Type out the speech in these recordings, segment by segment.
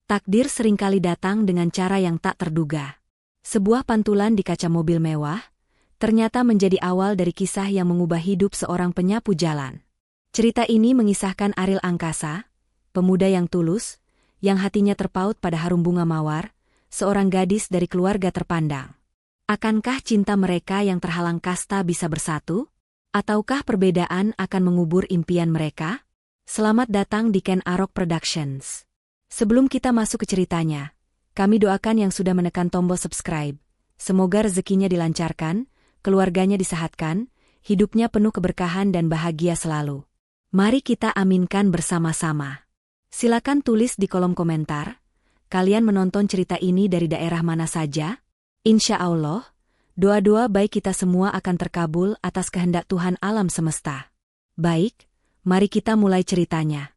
Takdir seringkali datang dengan cara yang tak terduga. Sebuah pantulan di kaca mobil mewah, ternyata menjadi awal dari kisah yang mengubah hidup seorang penyapu jalan. Cerita ini mengisahkan Ariel Angkasa, pemuda yang tulus, yang hatinya terpaut pada harum bunga mawar, seorang gadis dari keluarga terpandang. Akankah cinta mereka yang terhalang kasta bisa bersatu? Ataukah perbedaan akan mengubur impian mereka? Selamat datang di Ken Arok Productions. Sebelum kita masuk ke ceritanya, kami doakan yang sudah menekan tombol subscribe. Semoga rezekinya dilancarkan, keluarganya disehatkan, hidupnya penuh keberkahan dan bahagia selalu. Mari kita aminkan bersama-sama. Silakan tulis di kolom komentar, kalian menonton cerita ini dari daerah mana saja? Insya Allah, doa-doa baik kita semua akan terkabul atas kehendak Tuhan alam semesta. Baik, mari kita mulai ceritanya.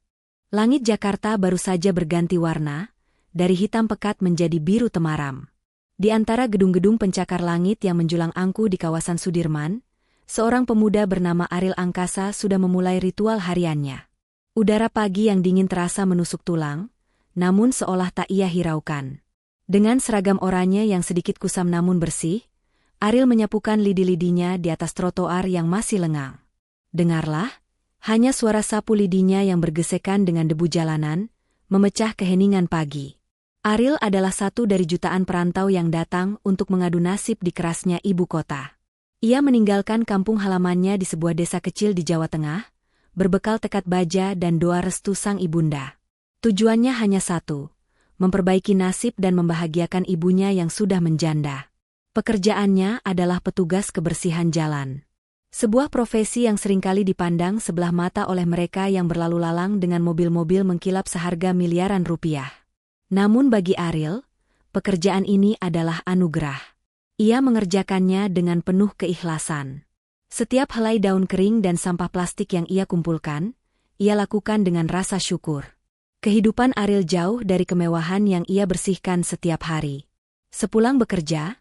Langit Jakarta baru saja berganti warna, dari hitam pekat menjadi biru temaram. Di antara gedung-gedung pencakar langit yang menjulang angku di kawasan Sudirman, seorang pemuda bernama Ariel Angkasa sudah memulai ritual hariannya. Udara pagi yang dingin terasa menusuk tulang, namun seolah tak ia hiraukan. Dengan seragam oranye yang sedikit kusam namun bersih, Ariel menyapukan lidi-lidinya di atas trotoar yang masih lengang. Dengarlah, hanya suara sapu lidinya yang bergesekan dengan debu jalanan, memecah keheningan pagi. Ariel adalah satu dari jutaan perantau yang datang untuk mengadu nasib di kerasnya ibu kota. Ia meninggalkan kampung halamannya di sebuah desa kecil di Jawa Tengah, berbekal tekad baja dan doa restu sang ibunda. Tujuannya hanya satu, memperbaiki nasib dan membahagiakan ibunya yang sudah menjanda. Pekerjaannya adalah petugas kebersihan jalan. Sebuah profesi yang seringkali dipandang sebelah mata oleh mereka yang berlalu lalang dengan mobil-mobil mengkilap seharga miliaran rupiah. Namun bagi Ariel, pekerjaan ini adalah anugerah. Ia mengerjakannya dengan penuh keikhlasan. Setiap helai daun kering dan sampah plastik yang ia kumpulkan, ia lakukan dengan rasa syukur. Kehidupan Ariel jauh dari kemewahan yang ia bersihkan setiap hari. Sepulang bekerja,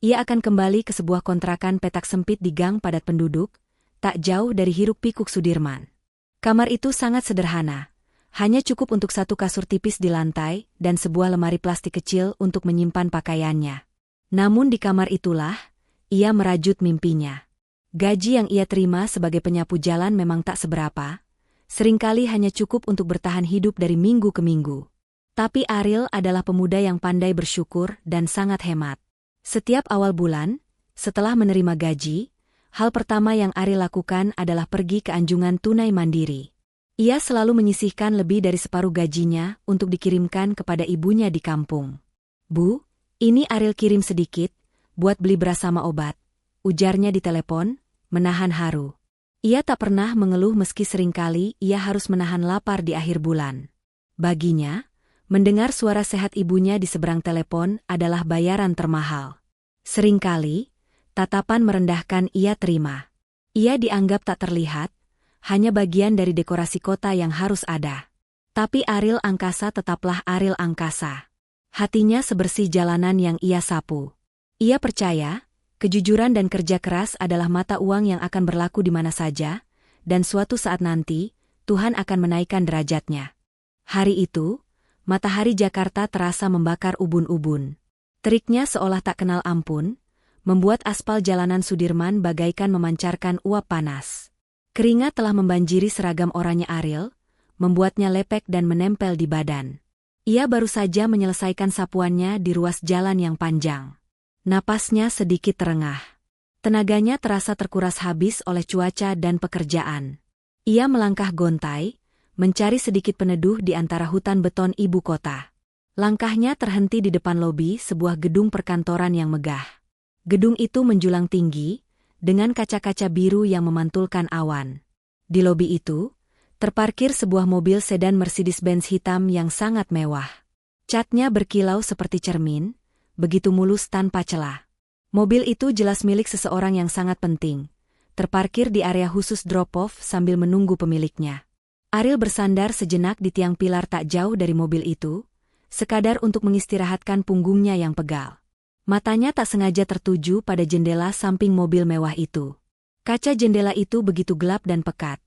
ia akan kembali ke sebuah kontrakan petak sempit di gang padat penduduk, tak jauh dari hiruk-pikuk Sudirman. Kamar itu sangat sederhana, hanya cukup untuk satu kasur tipis di lantai dan sebuah lemari plastik kecil untuk menyimpan pakaiannya. Namun di kamar itulah, ia merajut mimpinya. Gaji yang ia terima sebagai penyapu jalan memang tak seberapa, seringkali hanya cukup untuk bertahan hidup dari minggu ke minggu. Tapi Ariel adalah pemuda yang pandai bersyukur dan sangat hemat. Setiap awal bulan, setelah menerima gaji, hal pertama yang Ariel lakukan adalah pergi ke anjungan tunai mandiri. Ia selalu menyisihkan lebih dari separuh gajinya untuk dikirimkan kepada ibunya di kampung. "Bu, ini Ariel kirim sedikit, buat beli beras sama obat," ujarnya di telepon, menahan haru. Ia tak pernah mengeluh meski seringkali ia harus menahan lapar di akhir bulan. Baginya, mendengar suara sehat ibunya di seberang telepon adalah bayaran termahal. Seringkali, tatapan merendahkan ia terima. Ia dianggap tak terlihat, hanya bagian dari dekorasi kota yang harus ada. Tapi Ariel Angkasa tetaplah Ariel Angkasa. Hatinya sebersih jalanan yang ia sapu. Ia percaya, kejujuran dan kerja keras adalah mata uang yang akan berlaku di mana saja, dan suatu saat nanti, Tuhan akan menaikkan derajatnya. Hari itu, matahari Jakarta terasa membakar ubun-ubun. Teriknya seolah tak kenal ampun, membuat aspal jalanan Sudirman bagaikan memancarkan uap panas. Keringat telah membanjiri seragam oranye Ariel, membuatnya lepek dan menempel di badan. Ia baru saja menyelesaikan sapuannya di ruas jalan yang panjang. Napasnya sedikit terengah. Tenaganya terasa terkuras habis oleh cuaca dan pekerjaan. Ia melangkah gontai, mencari sedikit peneduh di antara hutan beton ibu kota. Langkahnya terhenti di depan lobi sebuah gedung perkantoran yang megah. Gedung itu menjulang tinggi, dengan kaca-kaca biru yang memantulkan awan. Di lobi itu, terparkir sebuah mobil sedan Mercedes-Benz hitam yang sangat mewah. Catnya berkilau seperti cermin, begitu mulus tanpa celah. Mobil itu jelas milik seseorang yang sangat penting, terparkir di area khusus drop-off sambil menunggu pemiliknya. Ariel bersandar sejenak di tiang pilar tak jauh dari mobil itu, sekadar untuk mengistirahatkan punggungnya yang pegal. Matanya tak sengaja tertuju pada jendela samping mobil mewah itu. Kaca jendela itu begitu gelap dan pekat,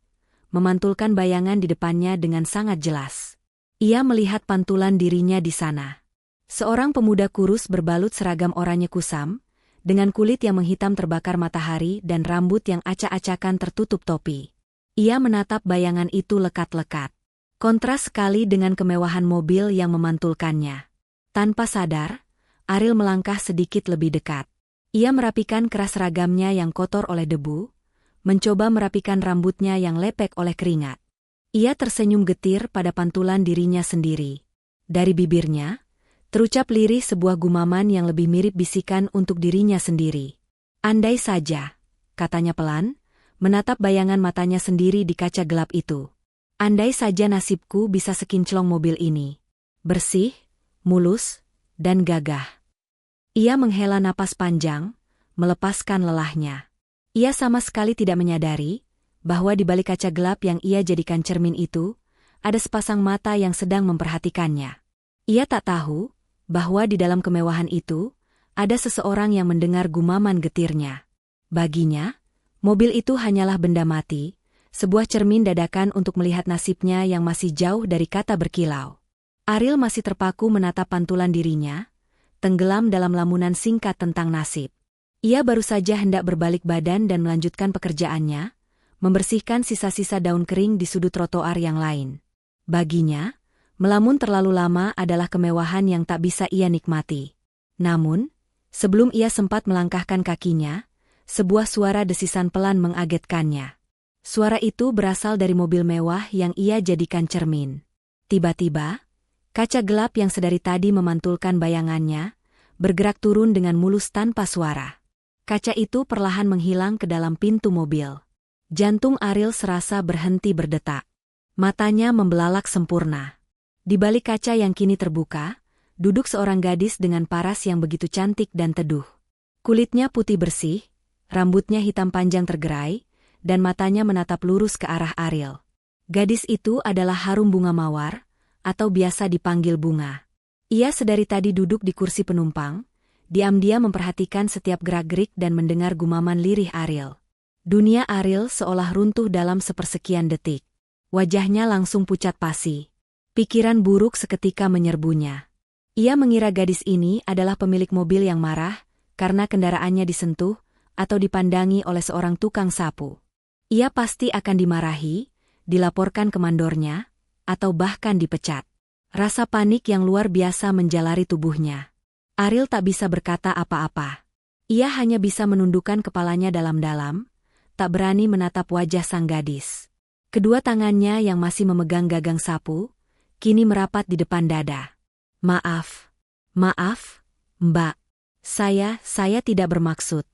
memantulkan bayangan di depannya dengan sangat jelas. Ia melihat pantulan dirinya di sana. Seorang pemuda kurus berbalut seragam oranye kusam, dengan kulit yang menghitam terbakar matahari dan rambut yang acak-acakan tertutup topi. Ia menatap bayangan itu lekat-lekat. Kontras sekali dengan kemewahan mobil yang memantulkannya. Tanpa sadar, Ariel melangkah sedikit lebih dekat. Ia merapikan keras seragamnya yang kotor oleh debu, mencoba merapikan rambutnya yang lepek oleh keringat. Ia tersenyum getir pada pantulan dirinya sendiri. Dari bibirnya, terucap lirih sebuah gumaman yang lebih mirip bisikan untuk dirinya sendiri. Andai saja, katanya pelan, menatap bayangan matanya sendiri di kaca gelap itu. Andai saja nasibku bisa sekinclong mobil ini. Bersih, mulus, dan gagah. Ia menghela napas panjang, melepaskan lelahnya. Ia sama sekali tidak menyadari bahwa di balik kaca gelap yang ia jadikan cermin itu, ada sepasang mata yang sedang memperhatikannya. Ia tak tahu bahwa di dalam kemewahan itu, ada seseorang yang mendengar gumaman getirnya. Baginya, mobil itu hanyalah benda mati, sebuah cermin dadakan untuk melihat nasibnya yang masih jauh dari kata berkilau. Ariel masih terpaku menatap pantulan dirinya, tenggelam dalam lamunan singkat tentang nasib. Ia baru saja hendak berbalik badan dan melanjutkan pekerjaannya, membersihkan sisa-sisa daun kering di sudut trotoar yang lain. Baginya, melamun terlalu lama adalah kemewahan yang tak bisa ia nikmati. Namun, sebelum ia sempat melangkahkan kakinya, sebuah suara desisan pelan mengagetkannya. Suara itu berasal dari mobil mewah yang ia jadikan cermin. Tiba-tiba, kaca gelap yang sedari tadi memantulkan bayangannya, bergerak turun dengan mulus tanpa suara. Kaca itu perlahan menghilang ke dalam pintu mobil. Jantung Ariel serasa berhenti berdetak. Matanya membelalak sempurna. Di balik kaca yang kini terbuka, duduk seorang gadis dengan paras yang begitu cantik dan teduh. Kulitnya putih bersih, rambutnya hitam panjang tergerai, dan matanya menatap lurus ke arah Ariel. Gadis itu adalah Harum Bunga Mawar, atau biasa dipanggil Bunga. Ia sedari tadi duduk di kursi penumpang, diam-diam memperhatikan setiap gerak-gerik dan mendengar gumaman lirih Ariel. Dunia Ariel seolah runtuh dalam sepersekian detik. Wajahnya langsung pucat pasi. Pikiran buruk seketika menyerbunya. Ia mengira gadis ini adalah pemilik mobil yang marah karena kendaraannya disentuh atau dipandangi oleh seorang tukang sapu. Ia pasti akan dimarahi, dilaporkan ke mandornya, atau bahkan dipecat. Rasa panik yang luar biasa menjalari tubuhnya. Ariel tak bisa berkata apa-apa. Ia hanya bisa menundukkan kepalanya dalam-dalam, tak berani menatap wajah sang gadis. Kedua tangannya yang masih memegang gagang sapu, kini merapat di depan dada. Maaf, Mbak. Saya tidak bermaksud.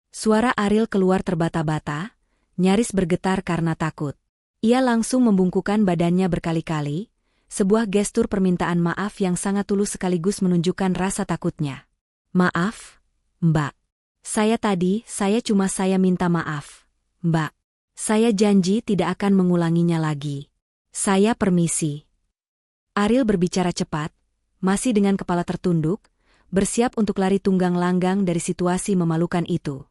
Suara Ariel keluar terbata-bata, nyaris bergetar karena takut. Ia langsung membungkukkan badannya berkali-kali, sebuah gestur permintaan maaf yang sangat tulus sekaligus menunjukkan rasa takutnya. Maaf, Mbak. Saya minta maaf, Mbak. Saya janji tidak akan mengulanginya lagi. Saya permisi. Ariel berbicara cepat, masih dengan kepala tertunduk, bersiap untuk lari tunggang langgang dari situasi memalukan itu.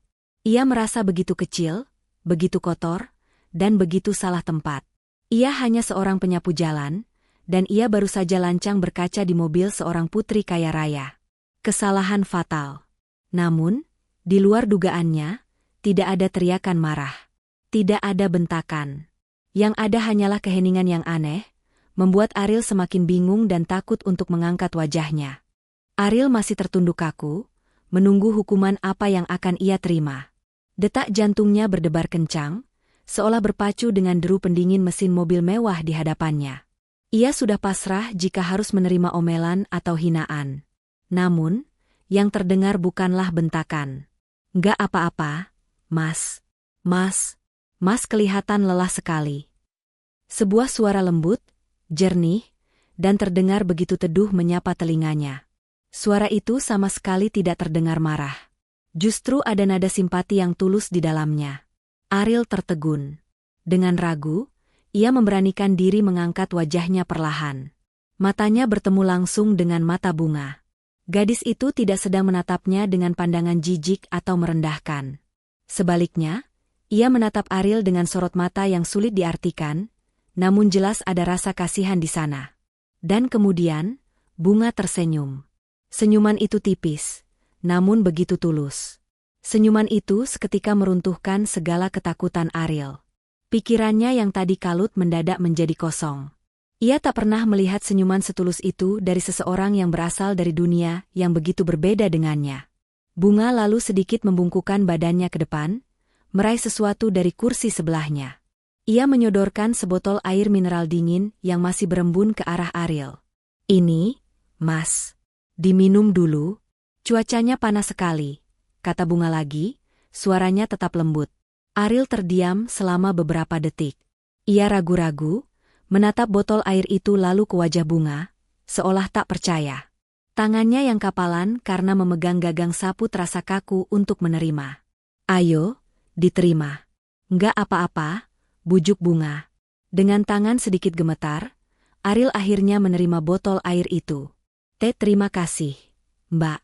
Ia merasa begitu kecil, begitu kotor, dan begitu salah tempat. Ia hanya seorang penyapu jalan, dan ia baru saja lancang berkaca di mobil seorang putri kaya raya. Kesalahan fatal. Namun, di luar dugaannya, tidak ada teriakan marah. Tidak ada bentakan. Yang ada hanyalah keheningan yang aneh, membuat Ariel semakin bingung dan takut untuk mengangkat wajahnya. Ariel masih tertunduk kaku, menunggu hukuman apa yang akan ia terima. Detak jantungnya berdebar kencang, seolah berpacu dengan deru pendingin mesin mobil mewah di hadapannya. Ia sudah pasrah jika harus menerima omelan atau hinaan. Namun, yang terdengar bukanlah bentakan. Nggak apa-apa, Mas. Mas kelihatan lelah sekali. Sebuah suara lembut, jernih, dan terdengar begitu teduh menyapa telinganya. Suara itu sama sekali tidak terdengar marah. Justru ada nada simpati yang tulus di dalamnya. Ariel tertegun. Dengan ragu, ia memberanikan diri mengangkat wajahnya perlahan. Matanya bertemu langsung dengan mata Bunga. Gadis itu tidak sedang menatapnya dengan pandangan jijik atau merendahkan. Sebaliknya, ia menatap Ariel dengan sorot mata yang sulit diartikan, namun jelas ada rasa kasihan di sana. Dan kemudian, Bunga tersenyum. Senyuman itu tipis, namun begitu tulus. Senyuman itu seketika meruntuhkan segala ketakutan Ariel. Pikirannya yang tadi kalut mendadak menjadi kosong. Ia tak pernah melihat senyuman setulus itu dari seseorang yang berasal dari dunia yang begitu berbeda dengannya. Bunga lalu sedikit membungkukkan badannya ke depan, meraih sesuatu dari kursi sebelahnya. Ia menyodorkan sebotol air mineral dingin yang masih berembun ke arah Ariel. "Ini, Mas. Diminum dulu. Cuacanya panas sekali," kata Bunga lagi, suaranya tetap lembut. Ariel terdiam selama beberapa detik. Ia ragu-ragu, menatap botol air itu lalu ke wajah Bunga, seolah tak percaya. Tangannya yang kapalan karena memegang gagang sapu terasa kaku untuk menerima. "Ayo, diterima." "Nggak apa-apa," bujuk Bunga. Dengan tangan sedikit gemetar, Ariel akhirnya menerima botol air itu. Terima kasih, Mbak."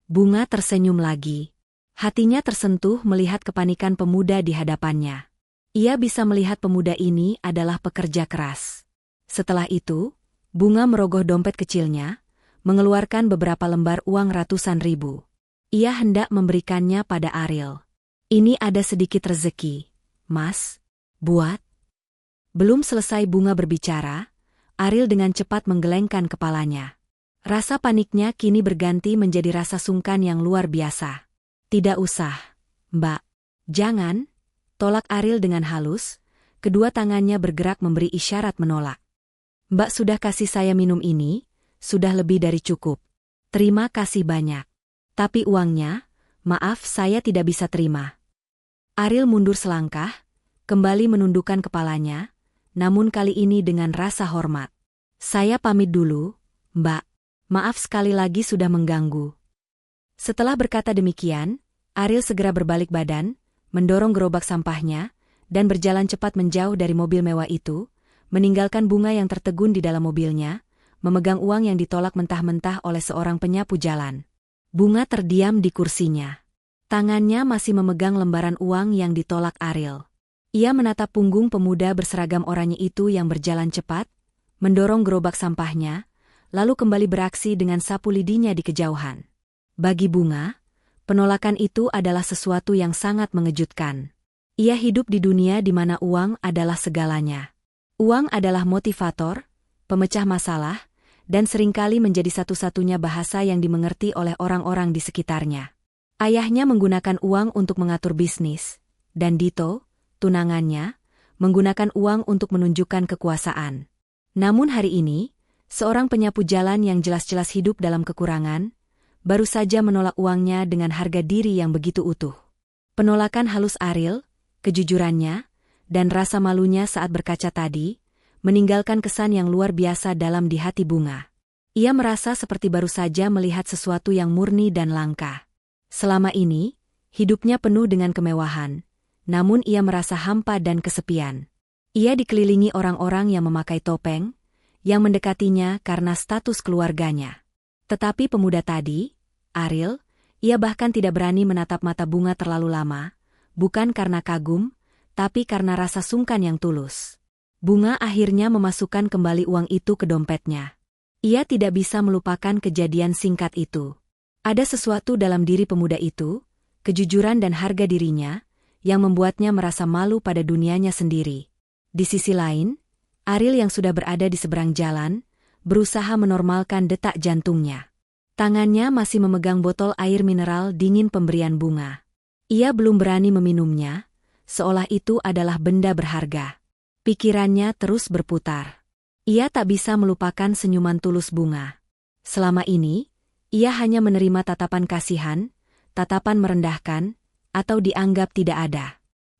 Bunga tersenyum lagi. Hatinya tersentuh melihat kepanikan pemuda di hadapannya. Ia bisa melihat pemuda ini adalah pekerja keras. Setelah itu, Bunga merogoh dompet kecilnya, mengeluarkan beberapa lembar uang ratusan ribu. Ia hendak memberikannya pada Ariel. "Ini ada sedikit rezeki, Mas. Buat." Belum selesai Bunga berbicara, Ariel dengan cepat menggelengkan kepalanya. Rasa paniknya kini berganti menjadi rasa sungkan yang luar biasa. "Tidak usah, Mbak." "Jangan," tolak Ariel dengan halus, kedua tangannya bergerak memberi isyarat menolak. "Mbak sudah kasih saya minum ini, sudah lebih dari cukup. Terima kasih banyak. Tapi uangnya, maaf saya tidak bisa terima." Ariel mundur selangkah, kembali menundukkan kepalanya, namun kali ini dengan rasa hormat. "Saya pamit dulu, Mbak. Maaf sekali lagi sudah mengganggu." Setelah berkata demikian, Ariel segera berbalik badan, mendorong gerobak sampahnya, dan berjalan cepat menjauh dari mobil mewah itu, meninggalkan Bunga yang tertegun di dalam mobilnya, memegang uang yang ditolak mentah-mentah oleh seorang penyapu jalan. Bunga terdiam di kursinya. Tangannya masih memegang lembaran uang yang ditolak Ariel. Ia menatap punggung pemuda berseragam oranye itu yang berjalan cepat, mendorong gerobak sampahnya, lalu kembali beraksi dengan sapu lidinya di kejauhan. Bagi Bunga, penolakan itu adalah sesuatu yang sangat mengejutkan. Ia hidup di dunia di mana uang adalah segalanya. Uang adalah motivator, pemecah masalah, dan seringkali menjadi satu-satunya bahasa yang dimengerti oleh orang-orang di sekitarnya. Ayahnya menggunakan uang untuk mengatur bisnis, dan Dito, tunangannya, menggunakan uang untuk menunjukkan kekuasaan. Namun hari ini, seorang penyapu jalan yang jelas-jelas hidup dalam kekurangan, baru saja menolak uangnya dengan harga diri yang begitu utuh. Penolakan halus Ariel, kejujurannya, dan rasa malunya saat berkaca tadi, meninggalkan kesan yang luar biasa dalam di hati Bunga. Ia merasa seperti baru saja melihat sesuatu yang murni dan langka. Selama ini, hidupnya penuh dengan kemewahan, namun ia merasa hampa dan kesepian. Ia dikelilingi orang-orang yang memakai topeng, yang mendekatinya karena status keluarganya. Tetapi pemuda tadi, Ariel, ia bahkan tidak berani menatap mata Bunga terlalu lama, bukan karena kagum, tapi karena rasa sungkan yang tulus. Bunga akhirnya memasukkan kembali uang itu ke dompetnya. Ia tidak bisa melupakan kejadian singkat itu. Ada sesuatu dalam diri pemuda itu, kejujuran dan harga dirinya, yang membuatnya merasa malu pada dunianya sendiri. Di sisi lain, Ariel yang sudah berada di seberang jalan, berusaha menormalkan detak jantungnya. Tangannya masih memegang botol air mineral dingin pemberian Bunga. Ia belum berani meminumnya, seolah itu adalah benda berharga. Pikirannya terus berputar. Ia tak bisa melupakan senyuman tulus Bunga. Selama ini, ia hanya menerima tatapan kasihan, tatapan merendahkan, atau dianggap tidak ada.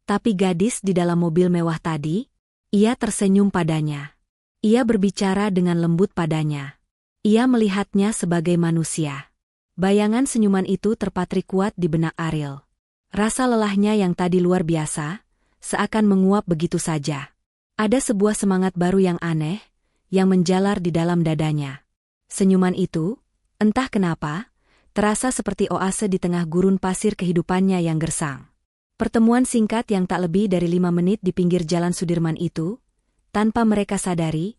Tapi gadis di dalam mobil mewah tadi, ia tersenyum padanya. Ia berbicara dengan lembut padanya. Ia melihatnya sebagai manusia. Bayangan senyuman itu terpatri kuat di benak Ariel. Rasa lelahnya yang tadi luar biasa, seakan menguap begitu saja. Ada sebuah semangat baru yang aneh, yang menjalar di dalam dadanya. Senyuman itu, entah kenapa, terasa seperti oase di tengah gurun pasir kehidupannya yang gersang. Pertemuan singkat yang tak lebih dari 5 menit di pinggir jalan Sudirman itu, tanpa mereka sadari,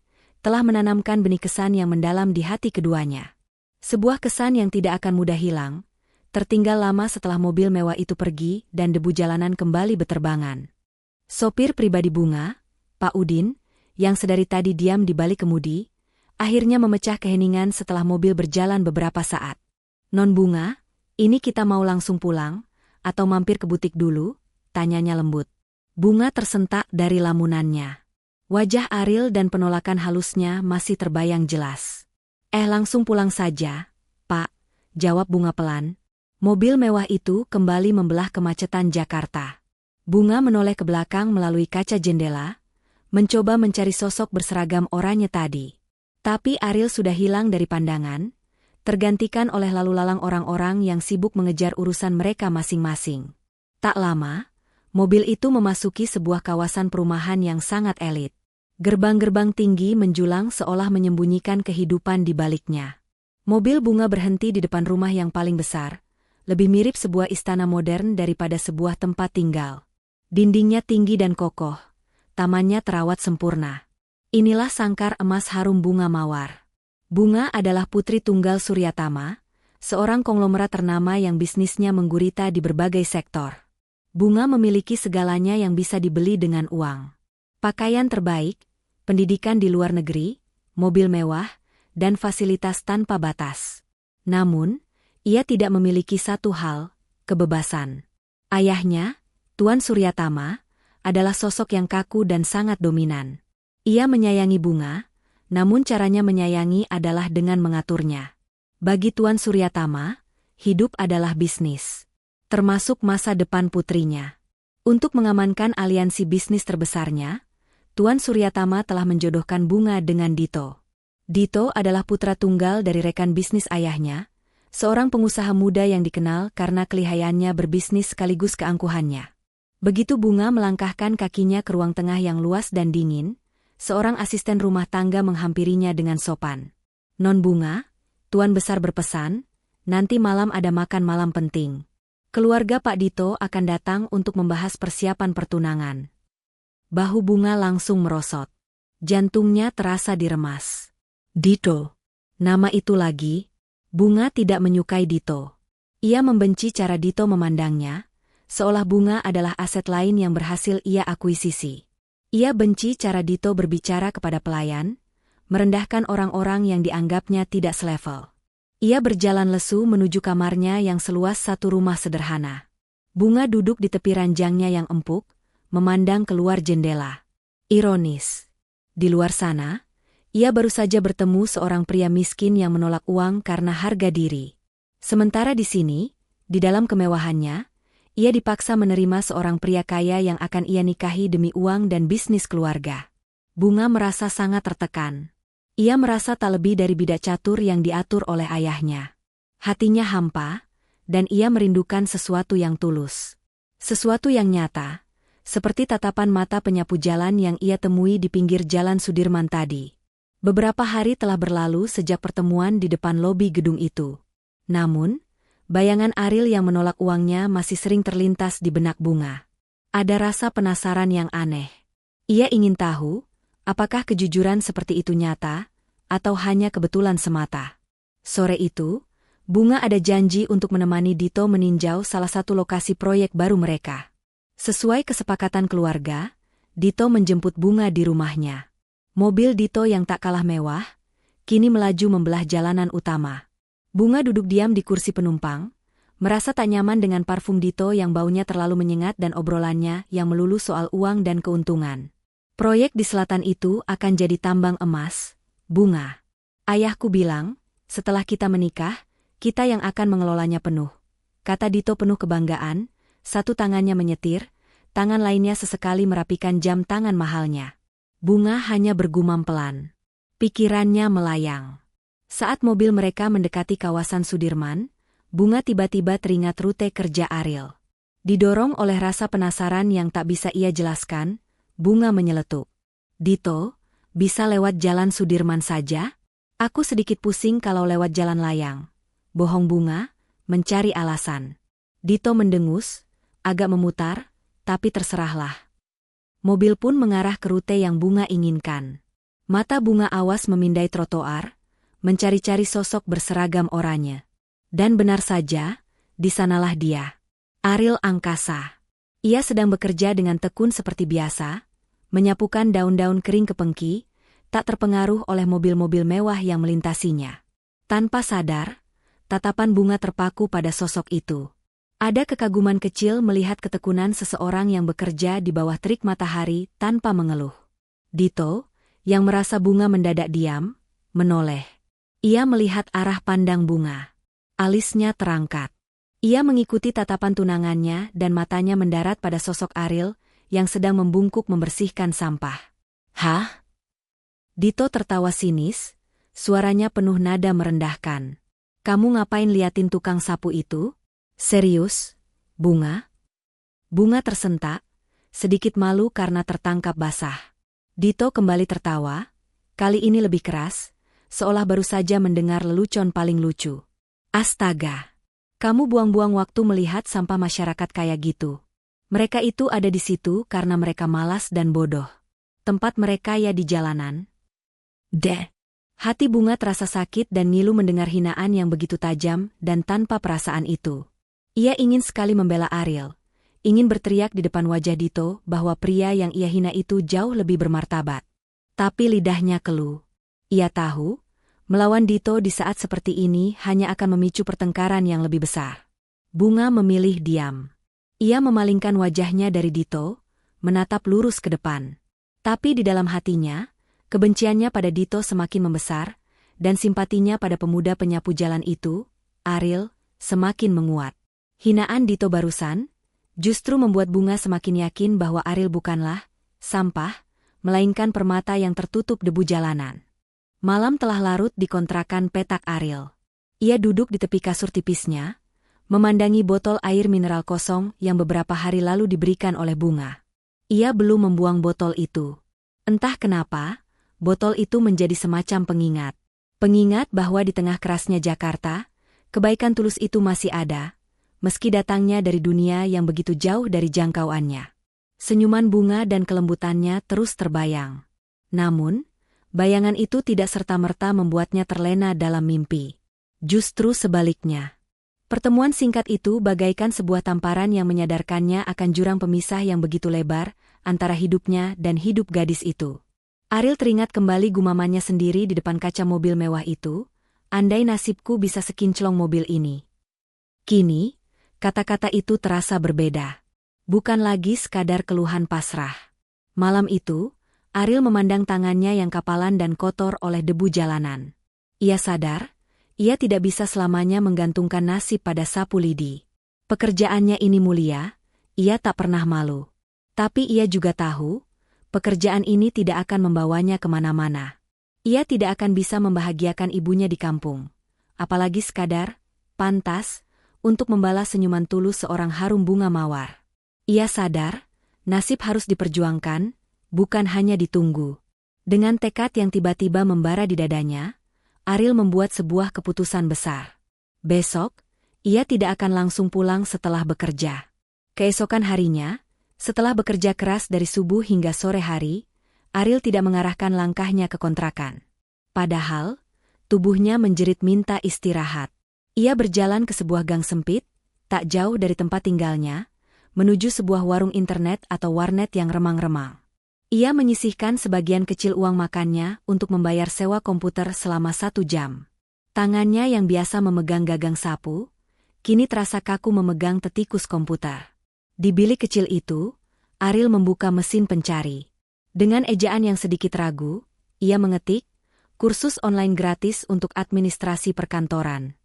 telah menanamkan benih kesan yang mendalam di hati keduanya. Sebuah kesan yang tidak akan mudah hilang, tertinggal lama setelah mobil mewah itu pergi dan debu jalanan kembali beterbangan. Sopir pribadi Bunga, Pak Udin, yang sedari tadi diam di balik kemudi, akhirnya memecah keheningan setelah mobil berjalan beberapa saat. "Non Bunga, ini kita mau langsung pulang, atau mampir ke butik dulu?" tanyanya lembut. Bunga tersentak dari lamunannya. Wajah Ariel dan penolakan halusnya masih terbayang jelas. Langsung pulang saja, Pak," jawab Bunga pelan. Mobil mewah itu kembali membelah kemacetan Jakarta. Bunga menoleh ke belakang melalui kaca jendela, mencoba mencari sosok berseragam oranye tadi. Tapi Ariel sudah hilang dari pandangan, tergantikan oleh lalu lalang orang-orang yang sibuk mengejar urusan mereka masing-masing. Tak lama, mobil itu memasuki sebuah kawasan perumahan yang sangat elit. Gerbang-gerbang tinggi menjulang seolah menyembunyikan kehidupan di baliknya. Mobil Bunga berhenti di depan rumah yang paling besar, lebih mirip sebuah istana modern daripada sebuah tempat tinggal. Dindingnya tinggi dan kokoh, tamannya terawat sempurna. Inilah sangkar emas harum Bunga Mawar. Bunga adalah putri tunggal Suryatama, seorang konglomerat ternama yang bisnisnya menggurita di berbagai sektor. Bunga memiliki segalanya yang bisa dibeli dengan uang. Pakaian terbaik, pendidikan di luar negeri, mobil mewah, dan fasilitas tanpa batas. Namun, ia tidak memiliki satu hal, kebebasan. Ayahnya, Tuan Suryatama, adalah sosok yang kaku dan sangat dominan. Ia menyayangi Bunga, namun caranya menyayangi adalah dengan mengaturnya. Bagi Tuan Suryatama, hidup adalah bisnis, termasuk masa depan putrinya. Untuk mengamankan aliansi bisnis terbesarnya, Tuan Suryatama telah menjodohkan Bunga dengan Dito. Dito adalah putra tunggal dari rekan bisnis ayahnya, seorang pengusaha muda yang dikenal karena kelihayannya berbisnis sekaligus keangkuhannya. Begitu Bunga melangkahkan kakinya ke ruang tengah yang luas dan dingin, seorang asisten rumah tangga menghampirinya dengan sopan. "Non Bunga, Tuan Besar berpesan, nanti malam ada makan malam penting. Keluarga Pak Dito akan datang untuk membahas persiapan pertunangan." Bahu Bunga langsung merosot. Jantungnya terasa diremas. Dito. Nama itu lagi. Bunga tidak menyukai Dito. Ia membenci cara Dito memandangnya, seolah Bunga adalah aset lain yang berhasil ia akuisisi. Ia benci cara Dito berbicara kepada pelayan, merendahkan orang-orang yang dianggapnya tidak selevel. Ia berjalan lesu menuju kamarnya yang seluas satu rumah sederhana. Bunga duduk di tepi ranjangnya yang empuk, memandang keluar jendela. Ironis. Di luar sana, ia baru saja bertemu seorang pria miskin yang menolak uang karena harga diri. Sementara di sini, di dalam kemewahannya, ia dipaksa menerima seorang pria kaya yang akan ia nikahi demi uang dan bisnis keluarga. Bunga merasa sangat tertekan. Ia merasa tak lebih dari bidak catur yang diatur oleh ayahnya. Hatinya hampa, dan ia merindukan sesuatu yang tulus. Sesuatu yang nyata, seperti tatapan mata penyapu jalan yang ia temui di pinggir jalan Sudirman tadi. Beberapa hari telah berlalu sejak pertemuan di depan lobi gedung itu. Namun, bayangan Ariel yang menolak uangnya masih sering terlintas di benak Bunga. Ada rasa penasaran yang aneh. Ia ingin tahu, apakah kejujuran seperti itu nyata, atau hanya kebetulan semata. Sore itu, Bunga ada janji untuk menemani Dito meninjau salah satu lokasi proyek baru mereka. Sesuai kesepakatan keluarga, Dito menjemput Bunga di rumahnya. Mobil Dito yang tak kalah mewah, kini melaju membelah jalanan utama. Bunga duduk diam di kursi penumpang, merasa tak nyaman dengan parfum Dito yang baunya terlalu menyengat dan obrolannya yang melulu soal uang dan keuntungan. Proyek di selatan itu akan jadi tambang emas, Bunga. Ayahku bilang, setelah kita menikah, kita yang akan mengelolanya penuh. Kata Dito penuh kebanggaan, satu tangannya menyetir, tangan lainnya sesekali merapikan jam tangan mahalnya. Bunga hanya bergumam pelan. Pikirannya melayang. Saat mobil mereka mendekati kawasan Sudirman, Bunga tiba-tiba teringat rute kerja Ariel. Didorong oleh rasa penasaran yang tak bisa ia jelaskan, Bunga menyeletuk. "Dito, bisa lewat jalan Sudirman saja? Aku sedikit pusing kalau lewat jalan layang." Bohong Bunga, mencari alasan. Dito mendengus, agak memutar, tapi terserahlah. Mobil pun mengarah ke rute yang Bunga inginkan. Mata Bunga awas memindai trotoar, mencari-cari sosok berseragam oranye. Dan benar saja, di sanalah dia. Ariel Angkasa. Ia sedang bekerja dengan tekun seperti biasa, menyapukan daun-daun kering ke pengki, tak terpengaruh oleh mobil-mobil mewah yang melintasinya. Tanpa sadar, tatapan Bunga terpaku pada sosok itu. Ada kekaguman kecil melihat ketekunan seseorang yang bekerja di bawah terik matahari tanpa mengeluh. Dito, yang merasa Bunga mendadak diam, menoleh. Ia melihat arah pandang Bunga. Alisnya terangkat. Ia mengikuti tatapan tunangannya dan matanya mendarat pada sosok Ariel yang sedang membungkuk membersihkan sampah. "Hah?" Dito tertawa sinis, suaranya penuh nada merendahkan. "Kamu ngapain liatin tukang sapu itu? Serius, Bunga?" Bunga tersentak, sedikit malu karena tertangkap basah. Dito kembali tertawa, kali ini lebih keras, seolah baru saja mendengar lelucon paling lucu. "Astaga, kamu buang-buang waktu melihat sampah masyarakat kayak gitu. Mereka itu ada di situ karena mereka malas dan bodoh. Tempat mereka ya di jalanan." Deh. Hati Bunga terasa sakit dan ngilu mendengar hinaan yang begitu tajam dan tanpa perasaan itu. Ia ingin sekali membela Ariel, ingin berteriak di depan wajah Dito bahwa pria yang ia hina itu jauh lebih bermartabat. Tapi lidahnya keluh. Ia tahu, melawan Dito di saat seperti ini hanya akan memicu pertengkaran yang lebih besar. Bunga memilih diam. Ia memalingkan wajahnya dari Dito, menatap lurus ke depan. Tapi di dalam hatinya, kebenciannya pada Dito semakin membesar, dan simpatinya pada pemuda penyapu jalan itu, Ariel, semakin menguat. Hinaan Dito barusan justru membuat Bunga semakin yakin bahwa Ariel bukanlah sampah, melainkan permata yang tertutup debu jalanan. Malam telah larut di kontrakan petak Ariel. Ia duduk di tepi kasur tipisnya, memandangi botol air mineral kosong yang beberapa hari lalu diberikan oleh Bunga. Ia belum membuang botol itu. Entah kenapa, botol itu menjadi semacam pengingat. Pengingat bahwa di tengah kerasnya Jakarta, kebaikan tulus itu masih ada, meski datangnya dari dunia yang begitu jauh dari jangkauannya. Senyuman Bunga dan kelembutannya terus terbayang. Namun, bayangan itu tidak serta-merta membuatnya terlena dalam mimpi. Justru sebaliknya. Pertemuan singkat itu bagaikan sebuah tamparan yang menyadarkannya akan jurang pemisah yang begitu lebar antara hidupnya dan hidup gadis itu. Ariel teringat kembali gumamannya sendiri di depan kaca mobil mewah itu, "Andai nasibku bisa sekinclong mobil ini." Kini, kata-kata itu terasa berbeda. Bukan lagi sekadar keluhan pasrah. Malam itu, Ariel memandang tangannya yang kapalan dan kotor oleh debu jalanan. Ia sadar, ia tidak bisa selamanya menggantungkan nasib pada sapu lidi. Pekerjaannya ini mulia, ia tak pernah malu. Tapi ia juga tahu, pekerjaan ini tidak akan membawanya kemana-mana. Ia tidak akan bisa membahagiakan ibunya di kampung. Apalagi sekadar, pantas, untuk membalas senyuman tulus seorang harum bunga mawar. Ia sadar, nasib harus diperjuangkan, bukan hanya ditunggu. Dengan tekad yang tiba-tiba membara di dadanya, Ariel membuat sebuah keputusan besar. Besok, ia tidak akan langsung pulang setelah bekerja. Keesokan harinya, setelah bekerja keras dari subuh hingga sore hari, Ariel tidak mengarahkan langkahnya ke kontrakan. Padahal, tubuhnya menjerit minta istirahat. Ia berjalan ke sebuah gang sempit, tak jauh dari tempat tinggalnya, menuju sebuah warung internet atau warnet yang remang-remang. Ia menyisihkan sebagian kecil uang makannya untuk membayar sewa komputer selama 1 jam. Tangannya yang biasa memegang gagang sapu, kini terasa kaku memegang tetikus komputer. Di bilik kecil itu, Ariel membuka mesin pencari. Dengan ejaan yang sedikit ragu, ia mengetik, "Kursus online gratis untuk administrasi perkantoran."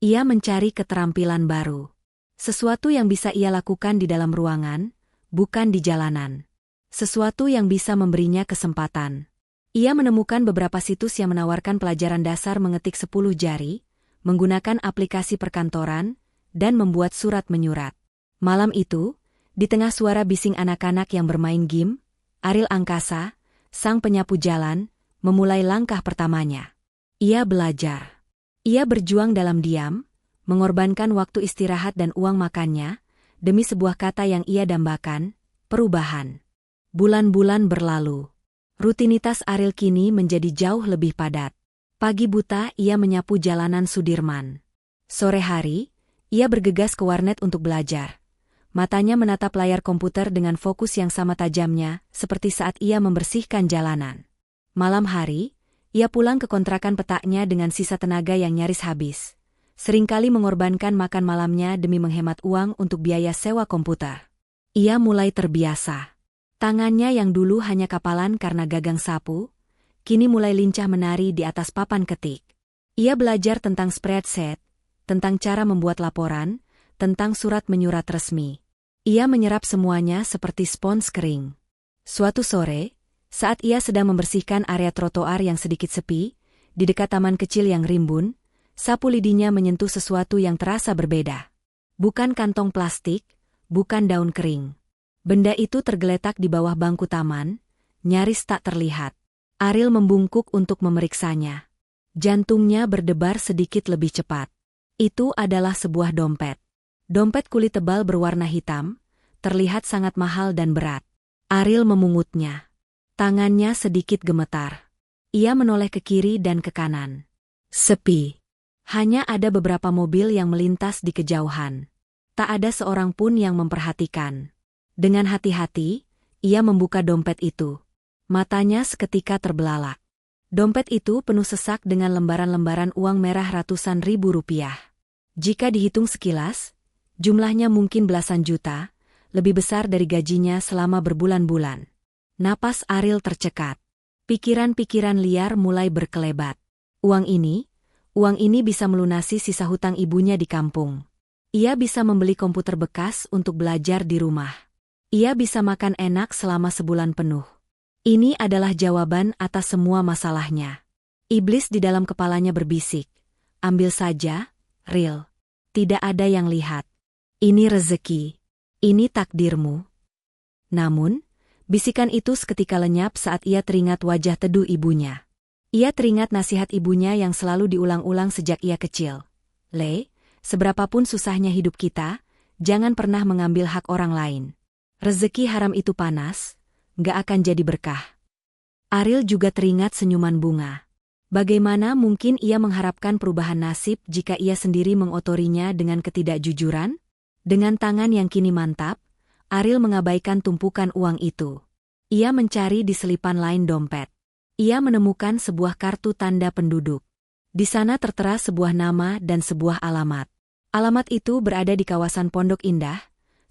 Ia mencari keterampilan baru. Sesuatu yang bisa ia lakukan di dalam ruangan, bukan di jalanan. Sesuatu yang bisa memberinya kesempatan. Ia menemukan beberapa situs yang menawarkan pelajaran dasar mengetik 10 jari, menggunakan aplikasi perkantoran, dan membuat surat menyurat. Malam itu, di tengah suara bising anak-anak yang bermain game, Ariel Angkasa, sang penyapu jalan, memulai langkah pertamanya. Ia belajar. Ia berjuang dalam diam, mengorbankan waktu istirahat dan uang makannya, demi sebuah kata yang ia dambakan, perubahan. Bulan-bulan berlalu. Rutinitas Ariel kini menjadi jauh lebih padat. Pagi buta ia menyapu jalanan Sudirman. Sore hari, ia bergegas ke warnet untuk belajar. Matanya menatap layar komputer dengan fokus yang sama tajamnya, seperti saat ia membersihkan jalanan. Malam hari, ia pulang ke kontrakan petaknya dengan sisa tenaga yang nyaris habis. Seringkali mengorbankan makan malamnya demi menghemat uang untuk biaya sewa komputer. Ia mulai terbiasa. Tangannya yang dulu hanya kapalan karena gagang sapu, kini mulai lincah menari di atas papan ketik. Ia belajar tentang spreadsheet, tentang cara membuat laporan, tentang surat menyurat resmi. Ia menyerap semuanya seperti spons kering. Suatu sore, saat ia sedang membersihkan area trotoar yang sedikit sepi, di dekat taman kecil yang rimbun, sapu lidinya menyentuh sesuatu yang terasa berbeda. Bukan kantong plastik, bukan daun kering. Benda itu tergeletak di bawah bangku taman, nyaris tak terlihat. Ariel membungkuk untuk memeriksanya. Jantungnya berdebar sedikit lebih cepat. Itu adalah sebuah dompet. Dompet kulit tebal berwarna hitam, terlihat sangat mahal dan berat. Ariel memungutnya. Tangannya sedikit gemetar. Ia menoleh ke kiri dan ke kanan. Sepi. Hanya ada beberapa mobil yang melintas di kejauhan. Tak ada seorang pun yang memperhatikan. Dengan hati-hati, ia membuka dompet itu. Matanya seketika terbelalak. Dompet itu penuh sesak dengan lembaran-lembaran uang merah ratusan ribu rupiah. Jika dihitung sekilas, jumlahnya mungkin belasan juta, lebih besar dari gajinya selama berbulan-bulan. Napas Ariel tercekat. Pikiran-pikiran liar mulai berkelebat. Uang ini bisa melunasi sisa hutang ibunya di kampung. Ia bisa membeli komputer bekas untuk belajar di rumah. Ia bisa makan enak selama sebulan penuh. Ini adalah jawaban atas semua masalahnya. Iblis di dalam kepalanya berbisik. Ambil saja, Ariel. Tidak ada yang lihat. Ini rezeki. Ini takdirmu. Namun, bisikan itu seketika lenyap saat ia teringat wajah teduh ibunya. Ia teringat nasihat ibunya yang selalu diulang-ulang sejak ia kecil. Le, seberapapun susahnya hidup kita, jangan pernah mengambil hak orang lain. Rezeki haram itu panas, gak akan jadi berkah. Ariel juga teringat senyuman bunga. Bagaimana mungkin ia mengharapkan perubahan nasib jika ia sendiri mengotorinya dengan ketidakjujuran? Dengan tangan yang kini mantap, Ariel mengabaikan tumpukan uang itu. Ia mencari di selipan lain dompet. Ia menemukan sebuah kartu tanda penduduk. Di sana tertera sebuah nama dan sebuah alamat. Alamat itu berada di kawasan Pondok Indah,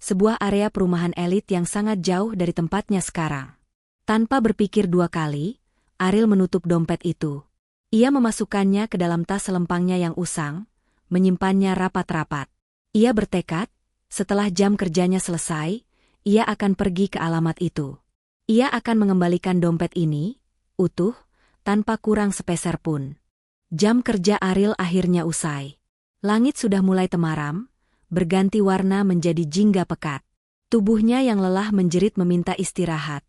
sebuah area perumahan elit yang sangat jauh dari tempatnya sekarang. Tanpa berpikir dua kali, Ariel menutup dompet itu. Ia memasukkannya ke dalam tas selempangnya yang usang, menyimpannya rapat-rapat. Ia bertekad, setelah jam kerjanya selesai, ia akan pergi ke alamat itu. Ia akan mengembalikan dompet ini, utuh, tanpa kurang sepeser pun. Jam kerja Ariel akhirnya usai. Langit sudah mulai temaram, berganti warna menjadi jingga pekat. Tubuhnya yang lelah menjerit meminta istirahat,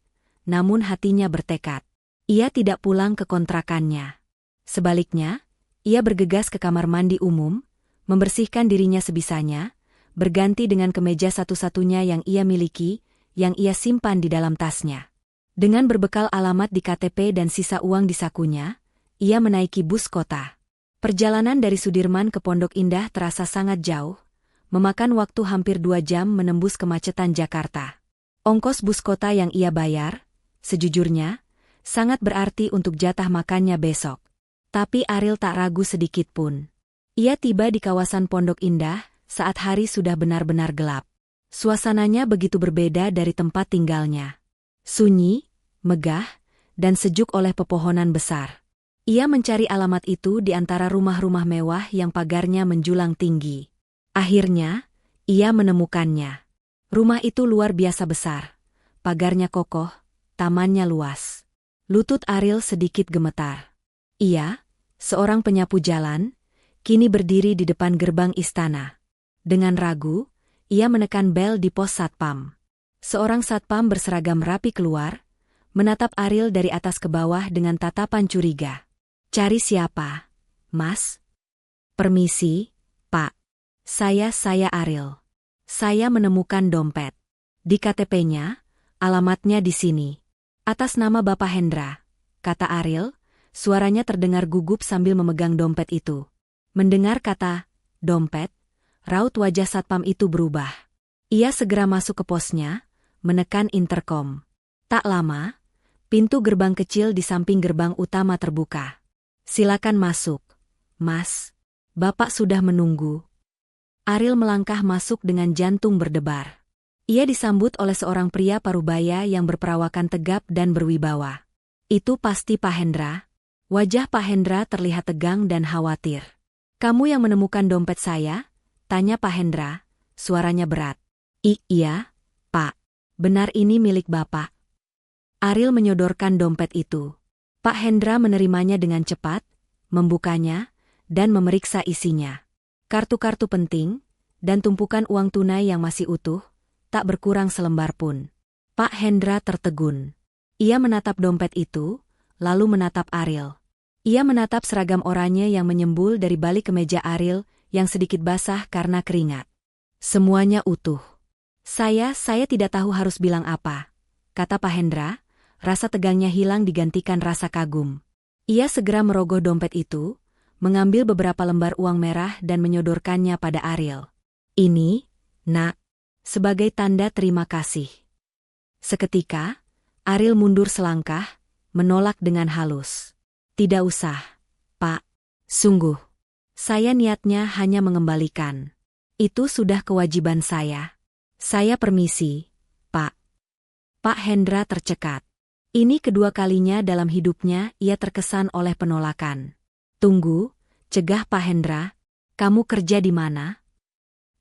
namun hatinya bertekad. Ia tidak pulang ke kontrakannya. Sebaliknya, ia bergegas ke kamar mandi umum, membersihkan dirinya sebisanya, berganti dengan kemeja satu-satunya yang ia miliki, yang ia simpan di dalam tasnya. Dengan berbekal alamat di KTP dan sisa uang di sakunya, ia menaiki bus kota. Perjalanan dari Sudirman ke Pondok Indah terasa sangat jauh, memakan waktu hampir 2 jam menembus kemacetan Jakarta. Ongkos bus kota yang ia bayar, sejujurnya, sangat berarti untuk jatah makannya besok. Tapi Ariel tak ragu sedikit pun. Ia tiba di kawasan Pondok Indah saat hari sudah benar-benar gelap. Suasananya begitu berbeda dari tempat tinggalnya. Sunyi, megah, dan sejuk oleh pepohonan besar. Ia mencari alamat itu di antara rumah-rumah mewah yang pagarnya menjulang tinggi. Akhirnya, ia menemukannya. Rumah itu luar biasa besar. Pagarnya kokoh, tamannya luas. Lutut Ariel sedikit gemetar. Ia, seorang penyapu jalan, kini berdiri di depan gerbang istana. Dengan ragu, ia menekan bel di pos satpam. Seorang satpam berseragam rapi keluar, menatap Ariel dari atas ke bawah dengan tatapan curiga. "Cari siapa, Mas?" "Permisi, Pak. Saya Ariel. Saya menemukan dompet. Di KTP-nya, alamatnya di sini." Atas nama Bapak Hendra, kata Ariel, suaranya terdengar gugup sambil memegang dompet itu. Mendengar kata, dompet, raut wajah satpam itu berubah. Ia segera masuk ke posnya, menekan interkom. Tak lama, pintu gerbang kecil di samping gerbang utama terbuka. Silakan masuk, Mas. Bapak sudah menunggu. Ariel melangkah masuk dengan jantung berdebar. Ia disambut oleh seorang pria parubaya yang berperawakan tegap dan berwibawa. Itu pasti Pak Hendra. Wajah Pak Hendra terlihat tegang dan khawatir. Kamu yang menemukan dompet saya? Tanya Pak Hendra, suaranya berat. Iya, Pak. Benar ini milik Bapak. Ariel menyodorkan dompet itu. Pak Hendra menerimanya dengan cepat, membukanya, dan memeriksa isinya. Kartu-kartu penting, dan tumpukan uang tunai yang masih utuh, tak berkurang selembar pun. Pak Hendra tertegun. Ia menatap dompet itu, lalu menatap Ariel. Ia menatap seragam oranye yang menyembul dari balik kemeja Ariel yang sedikit basah karena keringat. Semuanya utuh. Saya tidak tahu harus bilang apa, kata Pak Hendra, rasa tegangnya hilang digantikan rasa kagum. Ia segera merogoh dompet itu, mengambil beberapa lembar uang merah dan menyodorkannya pada Ariel. Ini, Nak, sebagai tanda terima kasih. Seketika, Ariel mundur selangkah, menolak dengan halus. Tidak usah, Pak. Sungguh. Saya niatnya hanya mengembalikan. Itu sudah kewajiban saya. Saya permisi, Pak. Pak Hendra tercekat. Ini kedua kalinya dalam hidupnya ia terkesan oleh penolakan. Tunggu, cegah Pak Hendra. Kamu kerja di mana?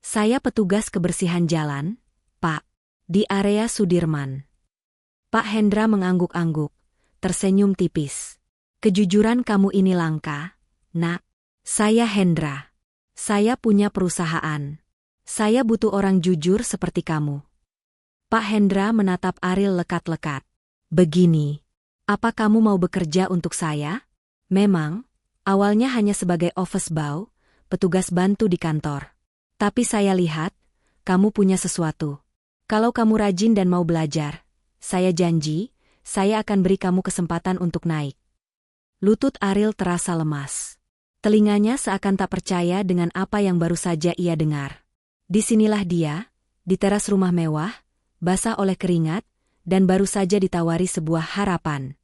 Saya petugas kebersihan jalan, Pak. Di area Sudirman. Pak Hendra mengangguk-angguk, tersenyum tipis. Kejujuran kamu ini langka, Nak. Saya Hendra. Saya punya perusahaan. Saya butuh orang jujur seperti kamu. Pak Hendra menatap Ariel lekat-lekat. Begini, apa kamu mau bekerja untuk saya? Memang, awalnya hanya sebagai office boy, petugas bantu di kantor. Tapi saya lihat, kamu punya sesuatu. Kalau kamu rajin dan mau belajar, saya janji, saya akan beri kamu kesempatan untuk naik. Lutut Ariel terasa lemas. Telinganya seakan tak percaya dengan apa yang baru saja ia dengar. Disinilah dia, di teras rumah mewah, basah oleh keringat, dan baru saja ditawari sebuah harapan.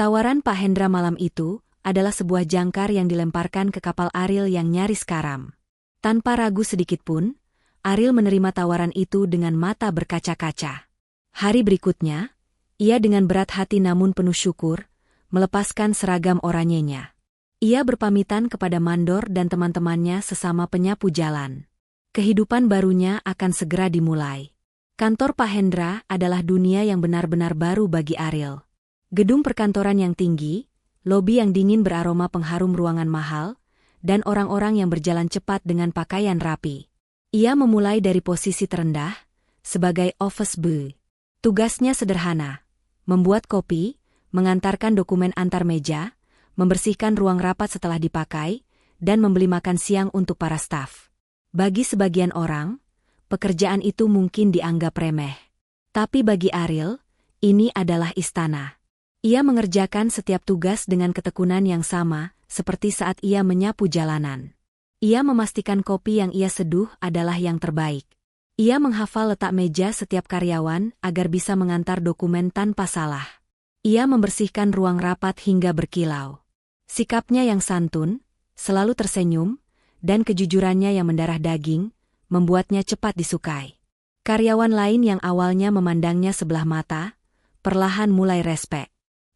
Tawaran Pak Hendra malam itu adalah sebuah jangkar yang dilemparkan ke kapal Ariel yang nyaris karam. Tanpa ragu sedikitpun, Ariel menerima tawaran itu dengan mata berkaca-kaca. Hari berikutnya, ia dengan berat hati namun penuh syukur, melepaskan seragam oranyenya. Ia berpamitan kepada mandor dan teman-temannya sesama penyapu jalan. Kehidupan barunya akan segera dimulai. Kantor Pak Hendra adalah dunia yang benar-benar baru bagi Ariel. Gedung perkantoran yang tinggi, lobi yang dingin beraroma pengharum ruangan mahal, dan orang-orang yang berjalan cepat dengan pakaian rapi. Ia memulai dari posisi terendah, sebagai office boy. Tugasnya sederhana, membuat kopi, mengantarkan dokumen antar meja, membersihkan ruang rapat setelah dipakai, dan membeli makan siang untuk para staf. Bagi sebagian orang, pekerjaan itu mungkin dianggap remeh. Tapi bagi Ariel, ini adalah istana. Ia mengerjakan setiap tugas dengan ketekunan yang sama, seperti saat ia menyapu jalanan. Ia memastikan kopi yang ia seduh adalah yang terbaik. Ia menghafal letak meja setiap karyawan agar bisa mengantar dokumen tanpa salah. Ia membersihkan ruang rapat hingga berkilau. Sikapnya yang santun, selalu tersenyum, dan kejujurannya yang mendarah daging, membuatnya cepat disukai. Karyawan lain yang awalnya memandangnya sebelah mata, perlahan mulai respek.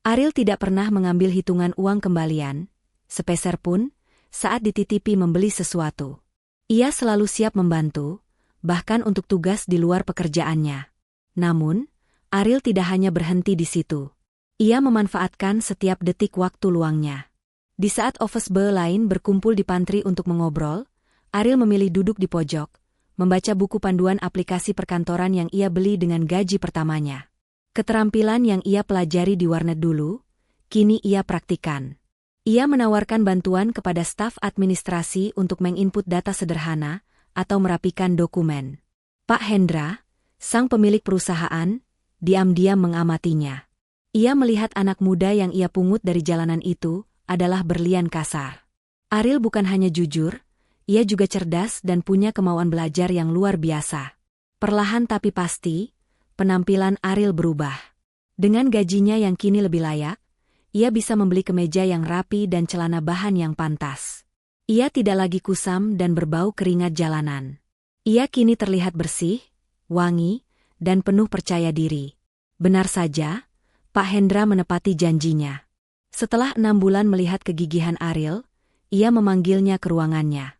Ariel tidak pernah mengambil hitungan uang kembalian, sepeser pun, saat dititipi membeli sesuatu. Ia selalu siap membantu, bahkan untuk tugas di luar pekerjaannya. Namun, Ariel tidak hanya berhenti di situ. Ia memanfaatkan setiap detik waktu luangnya. Di saat office boy lain berkumpul di pantry untuk mengobrol, Ariel memilih duduk di pojok, membaca buku panduan aplikasi perkantoran yang ia beli dengan gaji pertamanya. Keterampilan yang ia pelajari di warnet dulu, kini ia praktikan. Ia menawarkan bantuan kepada staf administrasi untuk menginput data sederhana atau merapikan dokumen. Pak Hendra, sang pemilik perusahaan, diam-diam mengamatinya. Ia melihat anak muda yang ia pungut dari jalanan itu adalah berlian kasar. Ariel bukan hanya jujur, ia juga cerdas dan punya kemauan belajar yang luar biasa. Perlahan tapi pasti, penampilan Ariel berubah. Dengan gajinya yang kini lebih layak, ia bisa membeli kemeja yang rapi dan celana bahan yang pantas. Ia tidak lagi kusam dan berbau keringat jalanan. Ia kini terlihat bersih, wangi, dan penuh percaya diri. Benar saja, Pak Hendra menepati janjinya. Setelah 6 bulan melihat kegigihan Ariel, ia memanggilnya ke ruangannya.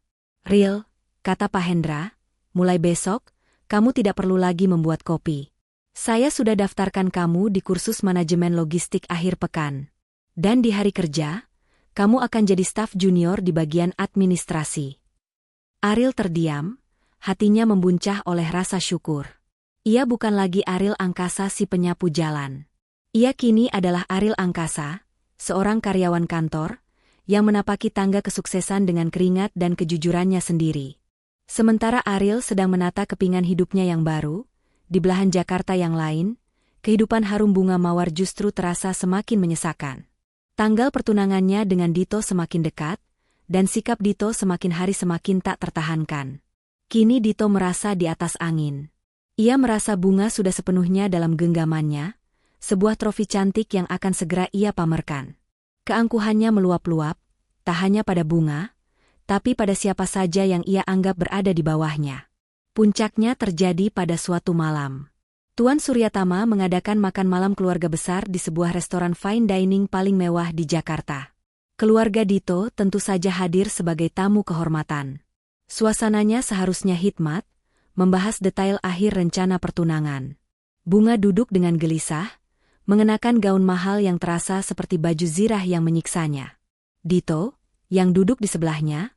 "Ril," kata Pak Hendra, "mulai besok, kamu tidak perlu lagi membuat kopi. Saya sudah daftarkan kamu di kursus manajemen logistik akhir pekan. Dan di hari kerja, kamu akan jadi staf junior di bagian administrasi." Ariel terdiam, hatinya membuncah oleh rasa syukur. Ia bukan lagi Ariel Angkasa si penyapu jalan. Ia kini adalah Ariel Angkasa, seorang karyawan kantor, yang menapaki tangga kesuksesan dengan keringat dan kejujurannya sendiri. Sementara Ariel sedang menata kepingan hidupnya yang baru, di belahan Jakarta yang lain, kehidupan harum bunga mawar justru terasa semakin menyesakan. Tanggal pertunangannya dengan Dito semakin dekat, dan sikap Dito semakin hari semakin tak tertahankan. Kini Dito merasa di atas angin. Ia merasa bunga sudah sepenuhnya dalam genggamannya, sebuah trofi cantik yang akan segera ia pamerkan. Keangkuhannya meluap-luap, tak hanya pada bunga, tapi pada siapa saja yang ia anggap berada di bawahnya. Puncaknya terjadi pada suatu malam. Tuan Suryatama mengadakan makan malam keluarga besar di sebuah restoran fine dining paling mewah di Jakarta. Keluarga Dito tentu saja hadir sebagai tamu kehormatan. Suasananya seharusnya hikmat, membahas detail akhir rencana pertunangan. Bunga duduk dengan gelisah, mengenakan gaun mahal yang terasa seperti baju zirah yang menyiksanya. Dito, yang duduk di sebelahnya,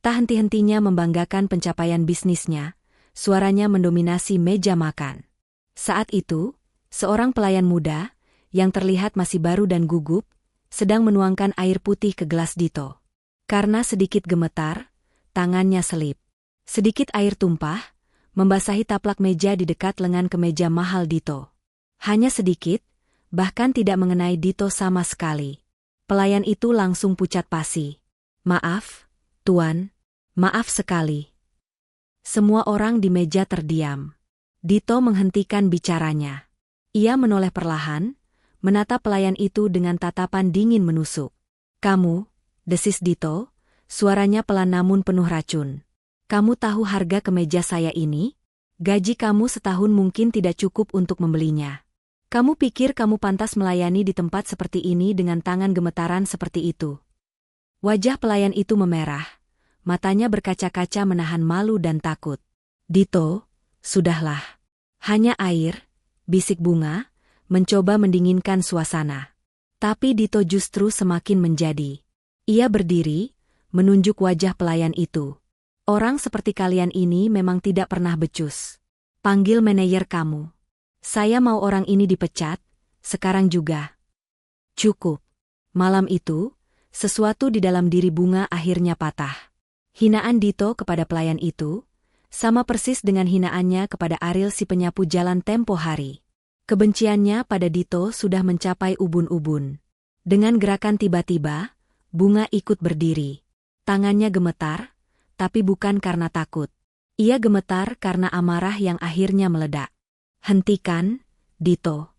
tak henti-hentinya membanggakan pencapaian bisnisnya, suaranya mendominasi meja makan. Saat itu, seorang pelayan muda, yang terlihat masih baru dan gugup, sedang menuangkan air putih ke gelas Dito. Karena sedikit gemetar, tangannya selip. Sedikit air tumpah, membasahi taplak meja di dekat lengan kemeja mahal Dito. Hanya sedikit, bahkan tidak mengenai Dito sama sekali. Pelayan itu langsung pucat pasi. "Maaf, Tuan, maaf sekali." Semua orang di meja terdiam. Dito menghentikan bicaranya. Ia menoleh perlahan, menatap pelayan itu dengan tatapan dingin menusuk. "Kamu," desis Dito, suaranya pelan namun penuh racun. "Kamu tahu harga kemeja saya ini? Gaji kamu setahun mungkin tidak cukup untuk membelinya. Kamu pikir kamu pantas melayani di tempat seperti ini dengan tangan gemetaran seperti itu?" Wajah pelayan itu memerah, matanya berkaca-kaca menahan malu dan takut. "Dito, sudahlah. Hanya air," bisik Bunga, mencoba mendinginkan suasana. Tapi Dito justru semakin menjadi. Ia berdiri, menunjuk wajah pelayan itu. "Orang seperti kalian ini memang tidak pernah becus. Panggil manajer kamu. Saya mau orang ini dipecat, sekarang juga." Cukup. Malam itu, sesuatu di dalam diri Bunga akhirnya patah. Hinaan Dito kepada pelayan itu, sama persis dengan hinaannya kepada Ariel si penyapu jalan tempo hari. Kebenciannya pada Dito sudah mencapai ubun-ubun. Dengan gerakan tiba-tiba, Bunga ikut berdiri. Tangannya gemetar, tapi bukan karena takut. Ia gemetar karena amarah yang akhirnya meledak. "Hentikan, Dito."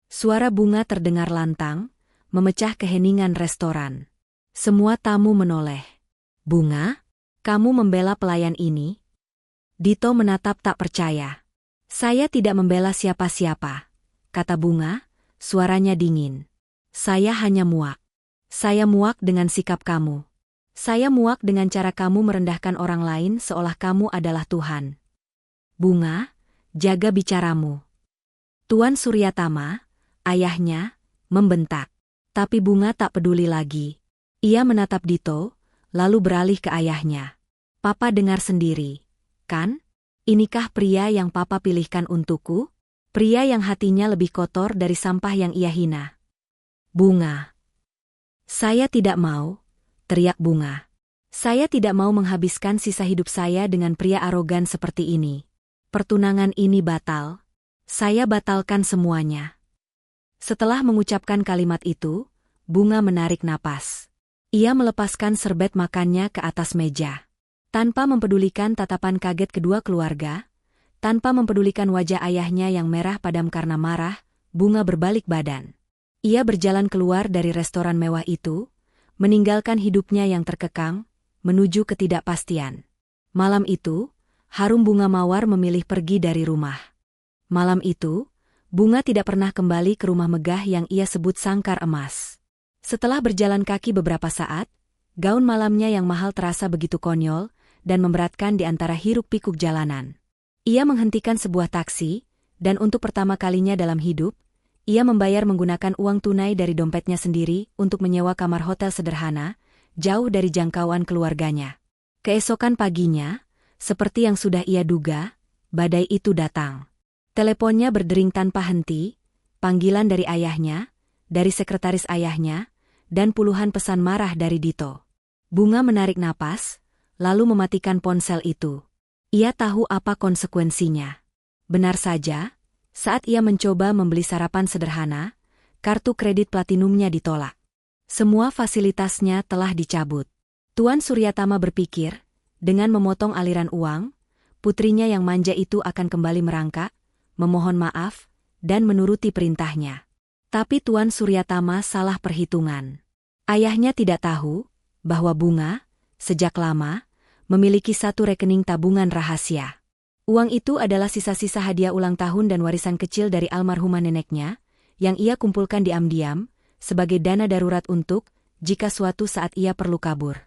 Suara Bunga terdengar lantang, memecah keheningan restoran. Semua tamu menoleh. "Bunga, kamu membela pelayan ini?" Dito menatap tak percaya. "Saya tidak membela siapa-siapa," kata Bunga, suaranya dingin. "Saya hanya muak. Saya muak dengan sikap kamu. Saya muak dengan cara kamu merendahkan orang lain seolah kamu adalah Tuhan." "Bunga, jaga bicaramu." Tuan Suryatama, ayahnya, membentak. Tapi Bunga tak peduli lagi. Ia menatap Dito, lalu beralih ke ayahnya. "Papa dengar sendiri, kan? Inikah pria yang Papa pilihkan untukku? Pria yang hatinya lebih kotor dari sampah yang ia hina." "Bunga." "Saya tidak mau," teriak Bunga. "Saya tidak mau menghabiskan sisa hidup saya dengan pria arogan seperti ini. Pertunangan ini batal. Saya batalkan semuanya." Setelah mengucapkan kalimat itu, Bunga menarik napas. Ia melepaskan serbet makannya ke atas meja. Tanpa mempedulikan tatapan kaget kedua keluarga, tanpa mempedulikan wajah ayahnya yang merah padam karena marah, Bunga berbalik badan. Ia berjalan keluar dari restoran mewah itu, meninggalkan hidupnya yang terkekang, menuju ketidakpastian. Malam itu, harum bunga mawar memilih pergi dari rumah. Malam itu, Bunga tidak pernah kembali ke rumah megah yang ia sebut sangkar emas. Setelah berjalan kaki beberapa saat, gaun malamnya yang mahal terasa begitu konyol dan memberatkan di antara hiruk-pikuk jalanan. Ia menghentikan sebuah taksi, dan untuk pertama kalinya dalam hidup, ia membayar menggunakan uang tunai dari dompetnya sendiri untuk menyewa kamar hotel sederhana, jauh dari jangkauan keluarganya. Keesokan paginya, seperti yang sudah ia duga, badai itu datang. Teleponnya berdering tanpa henti, panggilan dari ayahnya, dari sekretaris ayahnya, dan puluhan pesan marah dari Dito. Bunga menarik napas, lalu mematikan ponsel itu. Ia tahu apa konsekuensinya. Benar saja, saat ia mencoba membeli sarapan sederhana, kartu kredit platinumnya ditolak. Semua fasilitasnya telah dicabut. Tuan Suryatama berpikir, dengan memotong aliran uang, putrinya yang manja itu akan kembali merangkak, memohon maaf, dan menuruti perintahnya. Tapi Tuan Suryatama salah perhitungan. Ayahnya tidak tahu bahwa Bunga, sejak lama, memiliki satu rekening tabungan rahasia. Uang itu adalah sisa-sisa hadiah ulang tahun dan warisan kecil dari almarhumah neneknya, yang ia kumpulkan diam-diam, sebagai dana darurat untuk, jika suatu saat ia perlu kabur.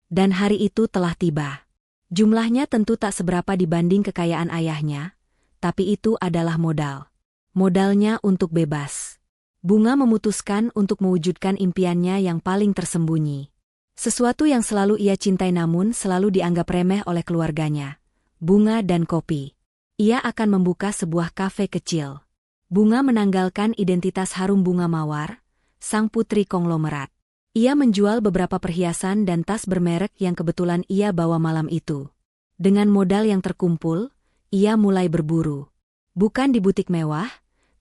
Dan hari itu telah tiba. Jumlahnya tentu tak seberapa dibanding kekayaan ayahnya, tapi itu adalah modal. Modalnya untuk bebas. Bunga memutuskan untuk mewujudkan impiannya yang paling tersembunyi. Sesuatu yang selalu ia cintai namun selalu dianggap remeh oleh keluarganya. Bunga dan kopi. Ia akan membuka sebuah kafe kecil. Bunga menanggalkan identitas harum bunga mawar, sang putri konglomerat. Ia menjual beberapa perhiasan dan tas bermerek yang kebetulan ia bawa malam itu. Dengan modal yang terkumpul, ia mulai berburu. Bukan di butik mewah,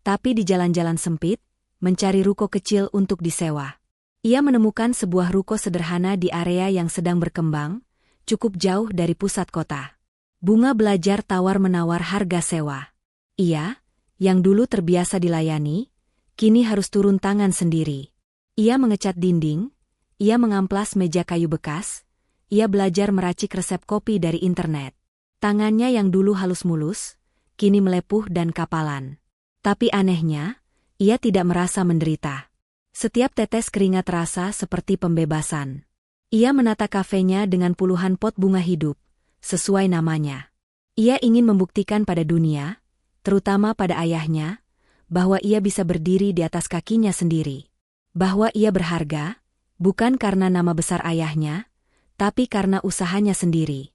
tapi di jalan-jalan sempit, mencari ruko kecil untuk disewa. Ia menemukan sebuah ruko sederhana di area yang sedang berkembang, cukup jauh dari pusat kota. Bunga belajar tawar-menawar harga sewa. Ia, yang dulu terbiasa dilayani, kini harus turun tangan sendiri. Ia mengecat dinding, ia mengamplas meja kayu bekas, ia belajar meracik resep kopi dari internet. Tangannya yang dulu halus mulus, kini melepuh dan kapalan. Tapi anehnya, ia tidak merasa menderita. Setiap tetes keringat terasa seperti pembebasan. Ia menata kafenya dengan puluhan pot bunga hidup, sesuai namanya. Ia ingin membuktikan pada dunia, terutama pada ayahnya, bahwa ia bisa berdiri di atas kakinya sendiri. Bahwa ia berharga, bukan karena nama besar ayahnya, tapi karena usahanya sendiri.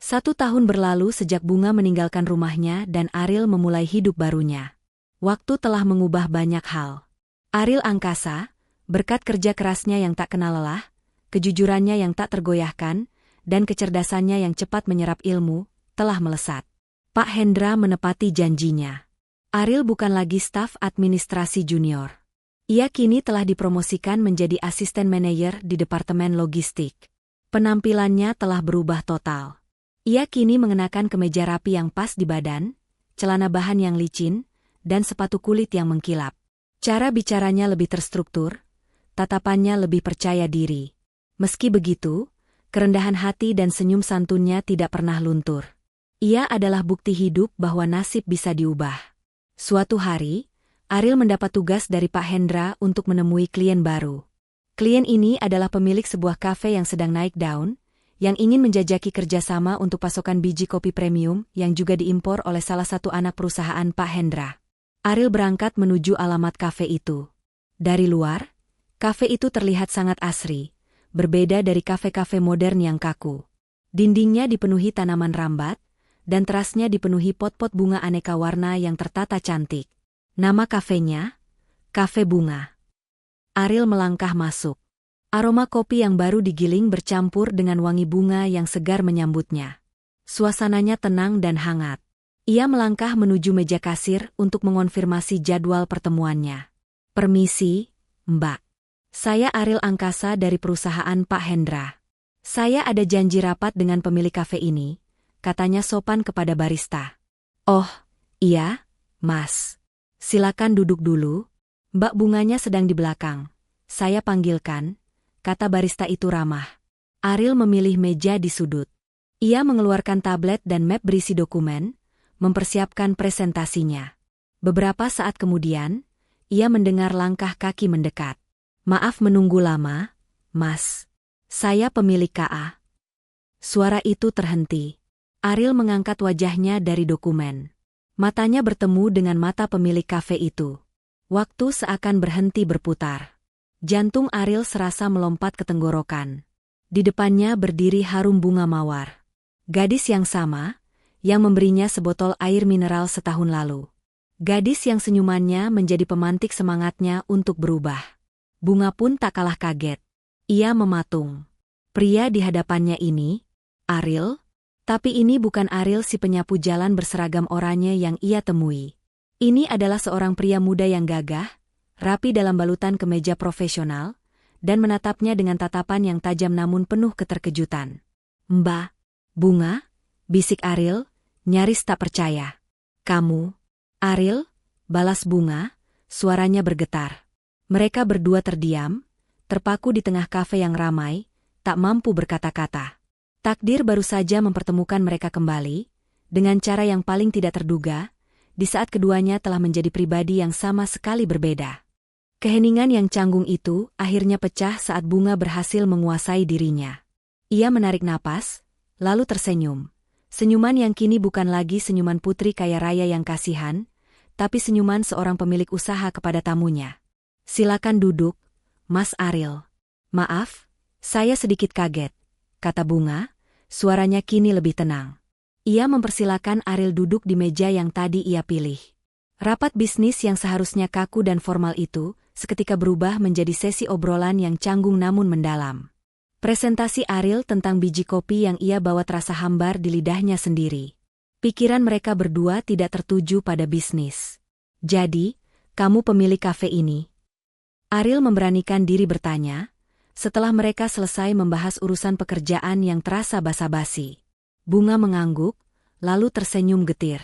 1 tahun berlalu sejak Bunga meninggalkan rumahnya dan Ariel memulai hidup barunya. Waktu telah mengubah banyak hal. Ariel angkasa, berkat kerja kerasnya yang tak kenal lelah, kejujurannya yang tak tergoyahkan, dan kecerdasannya yang cepat menyerap ilmu, telah melesat. Pak Hendra menepati janjinya. Ariel bukan lagi staf administrasi junior. Ia kini telah dipromosikan menjadi asisten manajer di Departemen Logistik. Penampilannya telah berubah total. Ia kini mengenakan kemeja rapi yang pas di badan, celana bahan yang licin, dan sepatu kulit yang mengkilap. Cara bicaranya lebih terstruktur, tatapannya lebih percaya diri. Meski begitu, kerendahan hati dan senyum santunnya tidak pernah luntur. Ia adalah bukti hidup bahwa nasib bisa diubah. Suatu hari, Ariel mendapat tugas dari Pak Hendra untuk menemui klien baru. Klien ini adalah pemilik sebuah kafe yang sedang naik daun, yang ingin menjajaki kerjasama untuk pasokan biji kopi premium yang juga diimpor oleh salah satu anak perusahaan Pak Hendra. Ariel berangkat menuju alamat kafe itu. Dari luar, kafe itu terlihat sangat asri, berbeda dari kafe-kafe modern yang kaku. Dindingnya dipenuhi tanaman rambat, dan terasnya dipenuhi pot-pot bunga aneka warna yang tertata cantik. Nama kafenya, Kafe Bunga. Ariel melangkah masuk. Aroma kopi yang baru digiling bercampur dengan wangi bunga yang segar menyambutnya. Suasananya tenang dan hangat. Ia melangkah menuju meja kasir untuk mengonfirmasi jadwal pertemuannya. Permisi, Mbak. Saya Ariel Angkasa dari perusahaan Pak Hendra. Saya ada janji rapat dengan pemilik kafe ini, katanya sopan kepada barista. Oh, iya, Mas. Silakan duduk dulu. Mbak Bunganya sedang di belakang. Saya panggilkan, kata barista itu ramah. Ariel memilih meja di sudut. Ia mengeluarkan tablet dan map berisi dokumen, mempersiapkan presentasinya. Beberapa saat kemudian, ia mendengar langkah kaki mendekat. Maaf menunggu lama, Mas. Saya pemilik KA. Suara itu terhenti. Ariel mengangkat wajahnya dari dokumen. Matanya bertemu dengan mata pemilik kafe itu. Waktu seakan berhenti berputar. Jantung Ariel serasa melompat ke tenggorokan. Di depannya berdiri harum bunga mawar. Gadis yang sama, yang memberinya sebotol air mineral setahun lalu. Gadis yang senyumannya menjadi pemantik semangatnya untuk berubah. Bunga pun tak kalah kaget. Ia mematung. Pria di hadapannya ini, Ariel, tapi ini bukan Ariel si penyapu jalan berseragam oranye yang ia temui. Ini adalah seorang pria muda yang gagah, rapi dalam balutan kemeja profesional, dan menatapnya dengan tatapan yang tajam namun penuh keterkejutan. Mbak Bunga, bisik Ariel, nyaris tak percaya. Kamu, Ariel, balas Bunga, suaranya bergetar. Mereka berdua terdiam, terpaku di tengah kafe yang ramai, tak mampu berkata-kata. Takdir baru saja mempertemukan mereka kembali, dengan cara yang paling tidak terduga, di saat keduanya telah menjadi pribadi yang sama sekali berbeda. Keheningan yang canggung itu akhirnya pecah saat Bunga berhasil menguasai dirinya. Ia menarik napas, lalu tersenyum. Senyuman yang kini bukan lagi senyuman putri kaya raya yang kasihan, tapi senyuman seorang pemilik usaha kepada tamunya. Silakan duduk, Mas Ariel. Maaf, saya sedikit kaget, kata Bunga, suaranya kini lebih tenang. Ia mempersilakan Ariel duduk di meja yang tadi ia pilih. Rapat bisnis yang seharusnya kaku dan formal itu, seketika berubah menjadi sesi obrolan yang canggung namun mendalam. Presentasi Ariel tentang biji kopi yang ia bawa terasa hambar di lidahnya sendiri. Pikiran mereka berdua tidak tertuju pada bisnis. Jadi, kamu pemilik kafe ini? Ariel memberanikan diri bertanya, setelah mereka selesai membahas urusan pekerjaan yang terasa basa-basi. Bunga mengangguk, lalu tersenyum getir.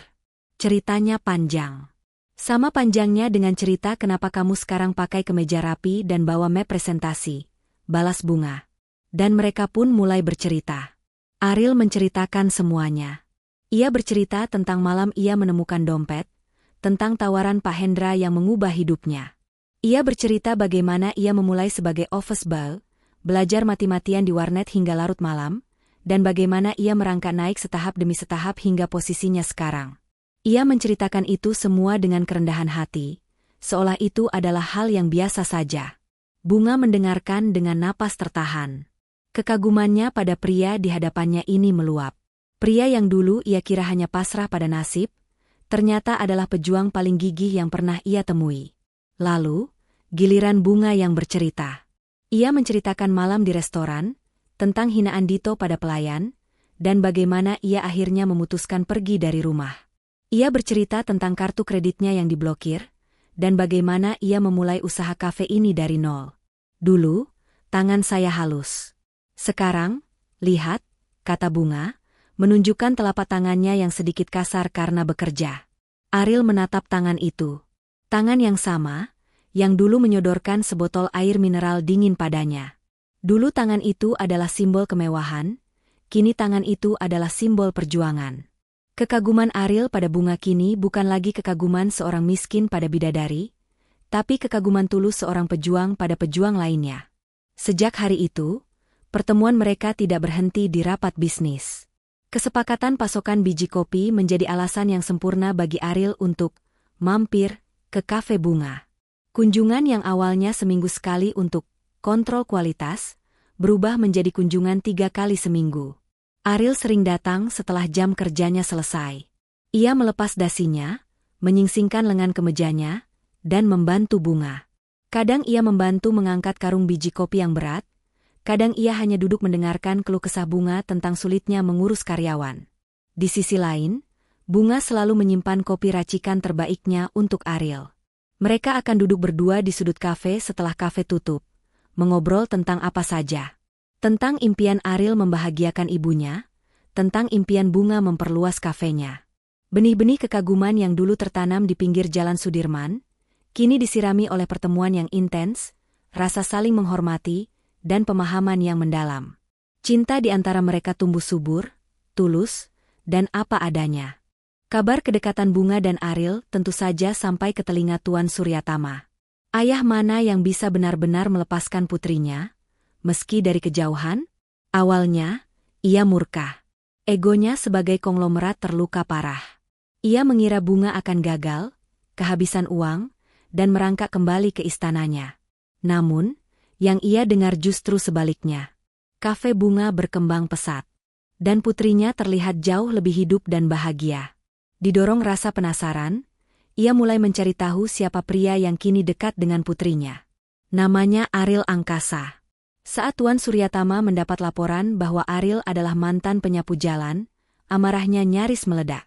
Ceritanya panjang. Sama panjangnya dengan cerita kenapa kamu sekarang pakai kemeja rapi dan bawa map presentasi, balas Bunga. Dan mereka pun mulai bercerita. Ariel menceritakan semuanya. Ia bercerita tentang malam ia menemukan dompet, tentang tawaran Pak Hendra yang mengubah hidupnya. Ia bercerita bagaimana ia memulai sebagai office boy, belajar mati-matian di warnet hingga larut malam, dan bagaimana ia merangkak naik setahap demi setahap hingga posisinya sekarang. Ia menceritakan itu semua dengan kerendahan hati, seolah itu adalah hal yang biasa saja. Bunga mendengarkan dengan napas tertahan. Kekagumannya pada pria di hadapannya ini meluap. Pria yang dulu ia kira hanya pasrah pada nasib, ternyata adalah pejuang paling gigih yang pernah ia temui. Lalu, giliran Bunga yang bercerita. Ia menceritakan malam di restoran, tentang hinaan Dito pada pelayan, dan bagaimana ia akhirnya memutuskan pergi dari rumah. Ia bercerita tentang kartu kreditnya yang diblokir, dan bagaimana ia memulai usaha kafe ini dari nol. Dulu, tangan saya halus. Sekarang, lihat, kata Bunga, menunjukkan telapak tangannya yang sedikit kasar karena bekerja. Ariel menatap tangan itu. Tangan yang sama, yang dulu menyodorkan sebotol air mineral dingin padanya. Dulu tangan itu adalah simbol kemewahan, kini tangan itu adalah simbol perjuangan. Kekaguman Ariel pada Bunga kini bukan lagi kekaguman seorang miskin pada bidadari, tapi kekaguman tulus seorang pejuang pada pejuang lainnya. Sejak hari itu, pertemuan mereka tidak berhenti di rapat bisnis. Kesepakatan pasokan biji kopi menjadi alasan yang sempurna bagi Ariel untuk mampir ke kafe Bunga. Kunjungan yang awalnya seminggu sekali untuk kontrol kualitas, berubah menjadi kunjungan 3 kali seminggu. Ariel sering datang setelah jam kerjanya selesai. Ia melepas dasinya, menyingsingkan lengan kemejanya, dan membantu Bunga. Kadang ia membantu mengangkat karung biji kopi yang berat, kadang ia hanya duduk mendengarkan keluh kesah Bunga tentang sulitnya mengurus karyawan. Di sisi lain, Bunga selalu menyimpan kopi racikan terbaiknya untuk Ariel. Mereka akan duduk berdua di sudut kafe setelah kafe tutup, mengobrol tentang apa saja. Tentang impian Ariel membahagiakan ibunya, tentang impian Bunga memperluas kafenya. Benih-benih kekaguman yang dulu tertanam di pinggir Jalan Sudirman, kini disirami oleh pertemuan yang intens, rasa saling menghormati, dan pemahaman yang mendalam. Cinta di antara mereka tumbuh subur, tulus, dan apa adanya. Kabar kedekatan Bunga dan Ariel tentu saja sampai ke telinga Tuan Suryatama. Ayah mana yang bisa benar-benar melepaskan putrinya, meski dari kejauhan? Awalnya, ia murka. Egonya sebagai konglomerat terluka parah. Ia mengira Bunga akan gagal, kehabisan uang, dan merangkak kembali ke istananya. Namun, yang ia dengar justru sebaliknya. Kafe Bunga berkembang pesat. Dan putrinya terlihat jauh lebih hidup dan bahagia. Didorong rasa penasaran, ia mulai mencari tahu siapa pria yang kini dekat dengan putrinya. Namanya Ariel Angkasa. Saat Tuan Suryatama mendapat laporan bahwa Ariel adalah mantan penyapu jalan, amarahnya nyaris meledak.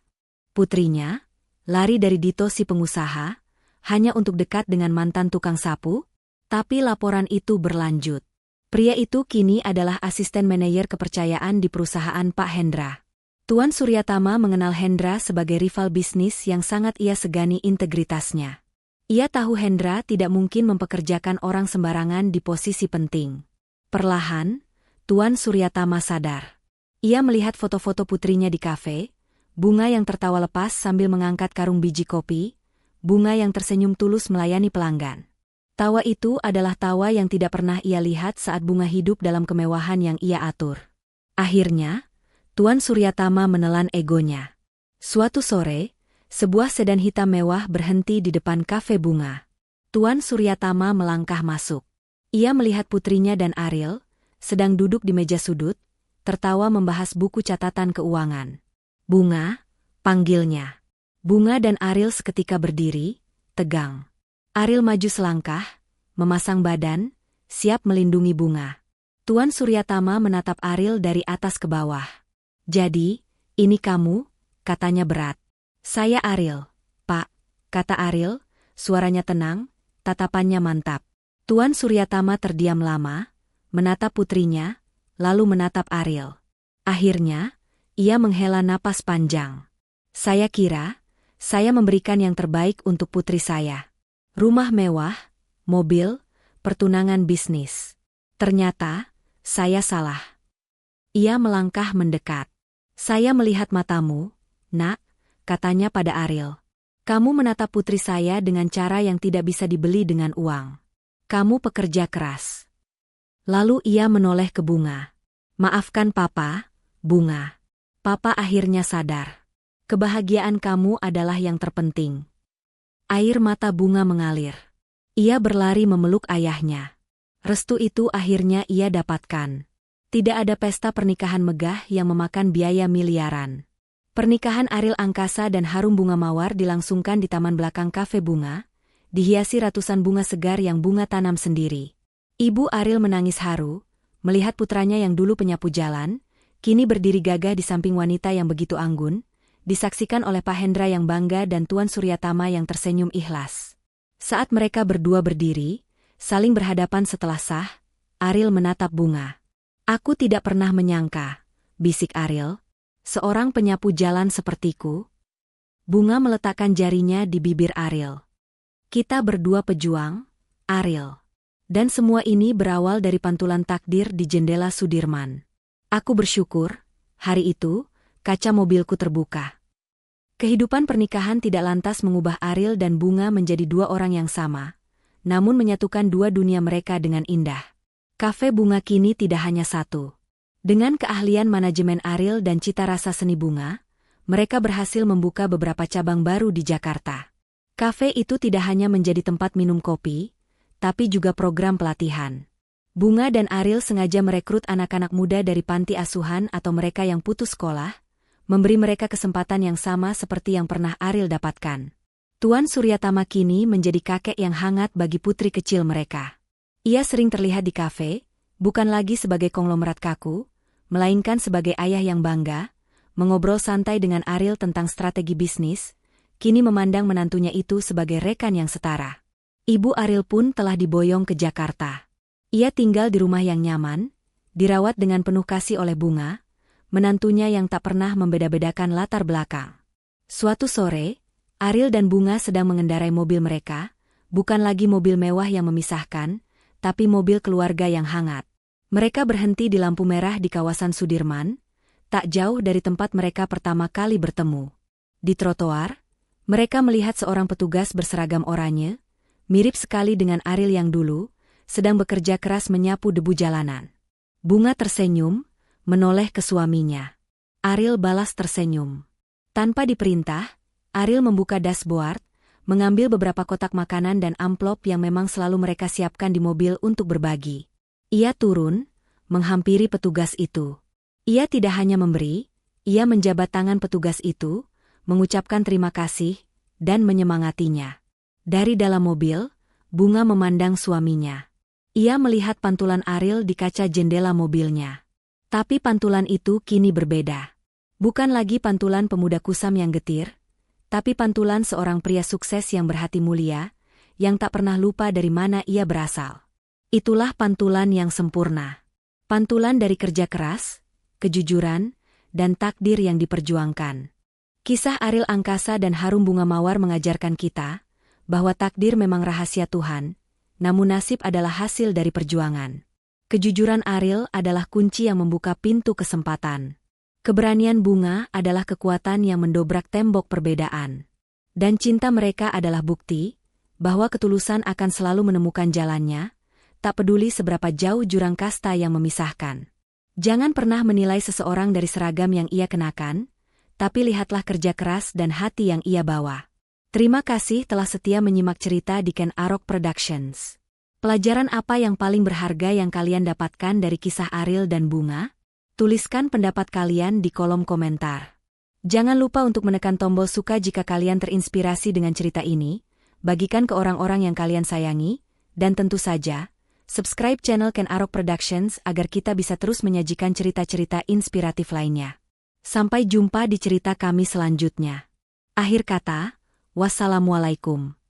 Putrinya, lari dari Dito si pengusaha, hanya untuk dekat dengan mantan tukang sapu, tapi laporan itu berlanjut. Pria itu kini adalah asisten manajer kepercayaan di perusahaan Pak Hendra. Tuan Suryatama mengenal Hendra sebagai rival bisnis yang sangat ia segani integritasnya. Ia tahu Hendra tidak mungkin mempekerjakan orang sembarangan di posisi penting. Perlahan, Tuan Suryatama sadar. Ia melihat foto-foto putrinya di kafe, Bunga yang tertawa lepas sambil mengangkat karung biji kopi, Bunga yang tersenyum tulus melayani pelanggan. Tawa itu adalah tawa yang tidak pernah ia lihat saat Bunga hidup dalam kemewahan yang ia atur. Akhirnya, Tuan Suryatama menelan egonya. Suatu sore, sebuah sedan hitam mewah berhenti di depan kafe Bunga. Tuan Suryatama melangkah masuk. Ia melihat putrinya dan Ariel, sedang duduk di meja sudut, tertawa membahas buku catatan keuangan. Bunga, panggilnya. Bunga dan Ariel seketika berdiri, tegang. Ariel maju selangkah, memasang badan, siap melindungi Bunga. Tuan Suryatama menatap Ariel dari atas ke bawah. Jadi, ini kamu, katanya berat. Saya Ariel, Pak, kata Ariel, suaranya tenang, tatapannya mantap. Tuan Suryatama terdiam lama, menatap putrinya, lalu menatap Ariel. Akhirnya, ia menghela napas panjang. Saya kira, saya memberikan yang terbaik untuk putri saya. Rumah mewah, mobil, pertunangan bisnis. Ternyata, saya salah. Ia melangkah mendekat. Saya melihat matamu, nak, katanya pada Ariel. Kamu menatap putri saya dengan cara yang tidak bisa dibeli dengan uang. Kamu pekerja keras. Lalu ia menoleh ke Bunga. Maafkan Papa, Bunga. Papa akhirnya sadar. Kebahagiaan kamu adalah yang terpenting. Air mata Bunga mengalir. Ia berlari memeluk ayahnya. Restu itu akhirnya ia dapatkan. Tidak ada pesta pernikahan megah yang memakan biaya miliaran. Pernikahan Ariel Angkasa dan harum bunga mawar dilangsungkan di taman belakang kafe Bunga, dihiasi ratusan bunga segar yang Bunga tanam sendiri. Ibu Ariel menangis haru, melihat putranya yang dulu penyapu jalan, kini berdiri gagah di samping wanita yang begitu anggun, disaksikan oleh Pak Hendra yang bangga dan Tuan Suryatama yang tersenyum ikhlas. Saat mereka berdua berdiri, saling berhadapan setelah sah, Ariel menatap Bunga. Aku tidak pernah menyangka, bisik Ariel, seorang penyapu jalan sepertiku. Bunga meletakkan jarinya di bibir Ariel. Kita berdua pejuang, Ariel. Dan semua ini berawal dari pantulan takdir di jendela Sudirman. Aku bersyukur, hari itu, kaca mobilku terbuka. Kehidupan pernikahan tidak lantas mengubah Ariel dan Bunga menjadi dua orang yang sama, namun menyatukan dua dunia mereka dengan indah. Kafe Bunga kini tidak hanya satu. Dengan keahlian manajemen Ariel dan cita rasa seni Bunga, mereka berhasil membuka beberapa cabang baru di Jakarta. Kafe itu tidak hanya menjadi tempat minum kopi, tapi juga program pelatihan. Bunga dan Ariel sengaja merekrut anak-anak muda dari panti asuhan atau mereka yang putus sekolah, memberi mereka kesempatan yang sama seperti yang pernah Ariel dapatkan. Tuan Suryatama kini menjadi kakek yang hangat bagi putri kecil mereka. Ia sering terlihat di kafe, bukan lagi sebagai konglomerat kaku, melainkan sebagai ayah yang bangga, mengobrol santai dengan Ariel tentang strategi bisnis, kini memandang menantunya itu sebagai rekan yang setara. Ibu Ariel pun telah diboyong ke Jakarta. Ia tinggal di rumah yang nyaman, dirawat dengan penuh kasih oleh Bunga, menantunya yang tak pernah membeda-bedakan latar belakang. Suatu sore, Ariel dan Bunga sedang mengendarai mobil mereka, bukan lagi mobil mewah yang memisahkan, tapi mobil keluarga yang hangat. Mereka berhenti di lampu merah di kawasan Sudirman, tak jauh dari tempat mereka pertama kali bertemu. Di trotoar, mereka melihat seorang petugas berseragam oranye, mirip sekali dengan Ariel yang dulu, sedang bekerja keras menyapu debu jalanan. Bunga tersenyum, menoleh ke suaminya. Ariel balas tersenyum. Tanpa diperintah, Ariel membuka dashboard, mengambil beberapa kotak makanan dan amplop yang memang selalu mereka siapkan di mobil untuk berbagi. Ia turun, menghampiri petugas itu. Ia tidak hanya memberi, ia menjabat tangan petugas itu, mengucapkan terima kasih, dan menyemangatinya. Dari dalam mobil, Bunga memandang suaminya. Ia melihat pantulan Ariel di kaca jendela mobilnya. Tapi pantulan itu kini berbeda. Bukan lagi pantulan pemuda kusam yang getir, tapi pantulan seorang pria sukses yang berhati mulia, yang tak pernah lupa dari mana ia berasal. Itulah pantulan yang sempurna. Pantulan dari kerja keras, kejujuran, dan takdir yang diperjuangkan. Kisah Ariel Angkasa dan Harum Bunga Mawar mengajarkan kita bahwa takdir memang rahasia Tuhan, namun nasib adalah hasil dari perjuangan. Kejujuran Ariel adalah kunci yang membuka pintu kesempatan. Keberanian Bunga adalah kekuatan yang mendobrak tembok perbedaan. Dan cinta mereka adalah bukti bahwa ketulusan akan selalu menemukan jalannya, tak peduli seberapa jauh jurang kasta yang memisahkan. Jangan pernah menilai seseorang dari seragam yang ia kenakan, tapi lihatlah kerja keras dan hati yang ia bawa. Terima kasih telah setia menyimak cerita di Ken Arok Productions. Pelajaran apa yang paling berharga yang kalian dapatkan dari kisah Ariel dan Bunga? Tuliskan pendapat kalian di kolom komentar. Jangan lupa untuk menekan tombol suka jika kalian terinspirasi dengan cerita ini, bagikan ke orang-orang yang kalian sayangi, dan tentu saja, subscribe channel Ken Arok Productions agar kita bisa terus menyajikan cerita-cerita inspiratif lainnya. Sampai jumpa di cerita kami selanjutnya. Akhir kata, wassalamualaikum.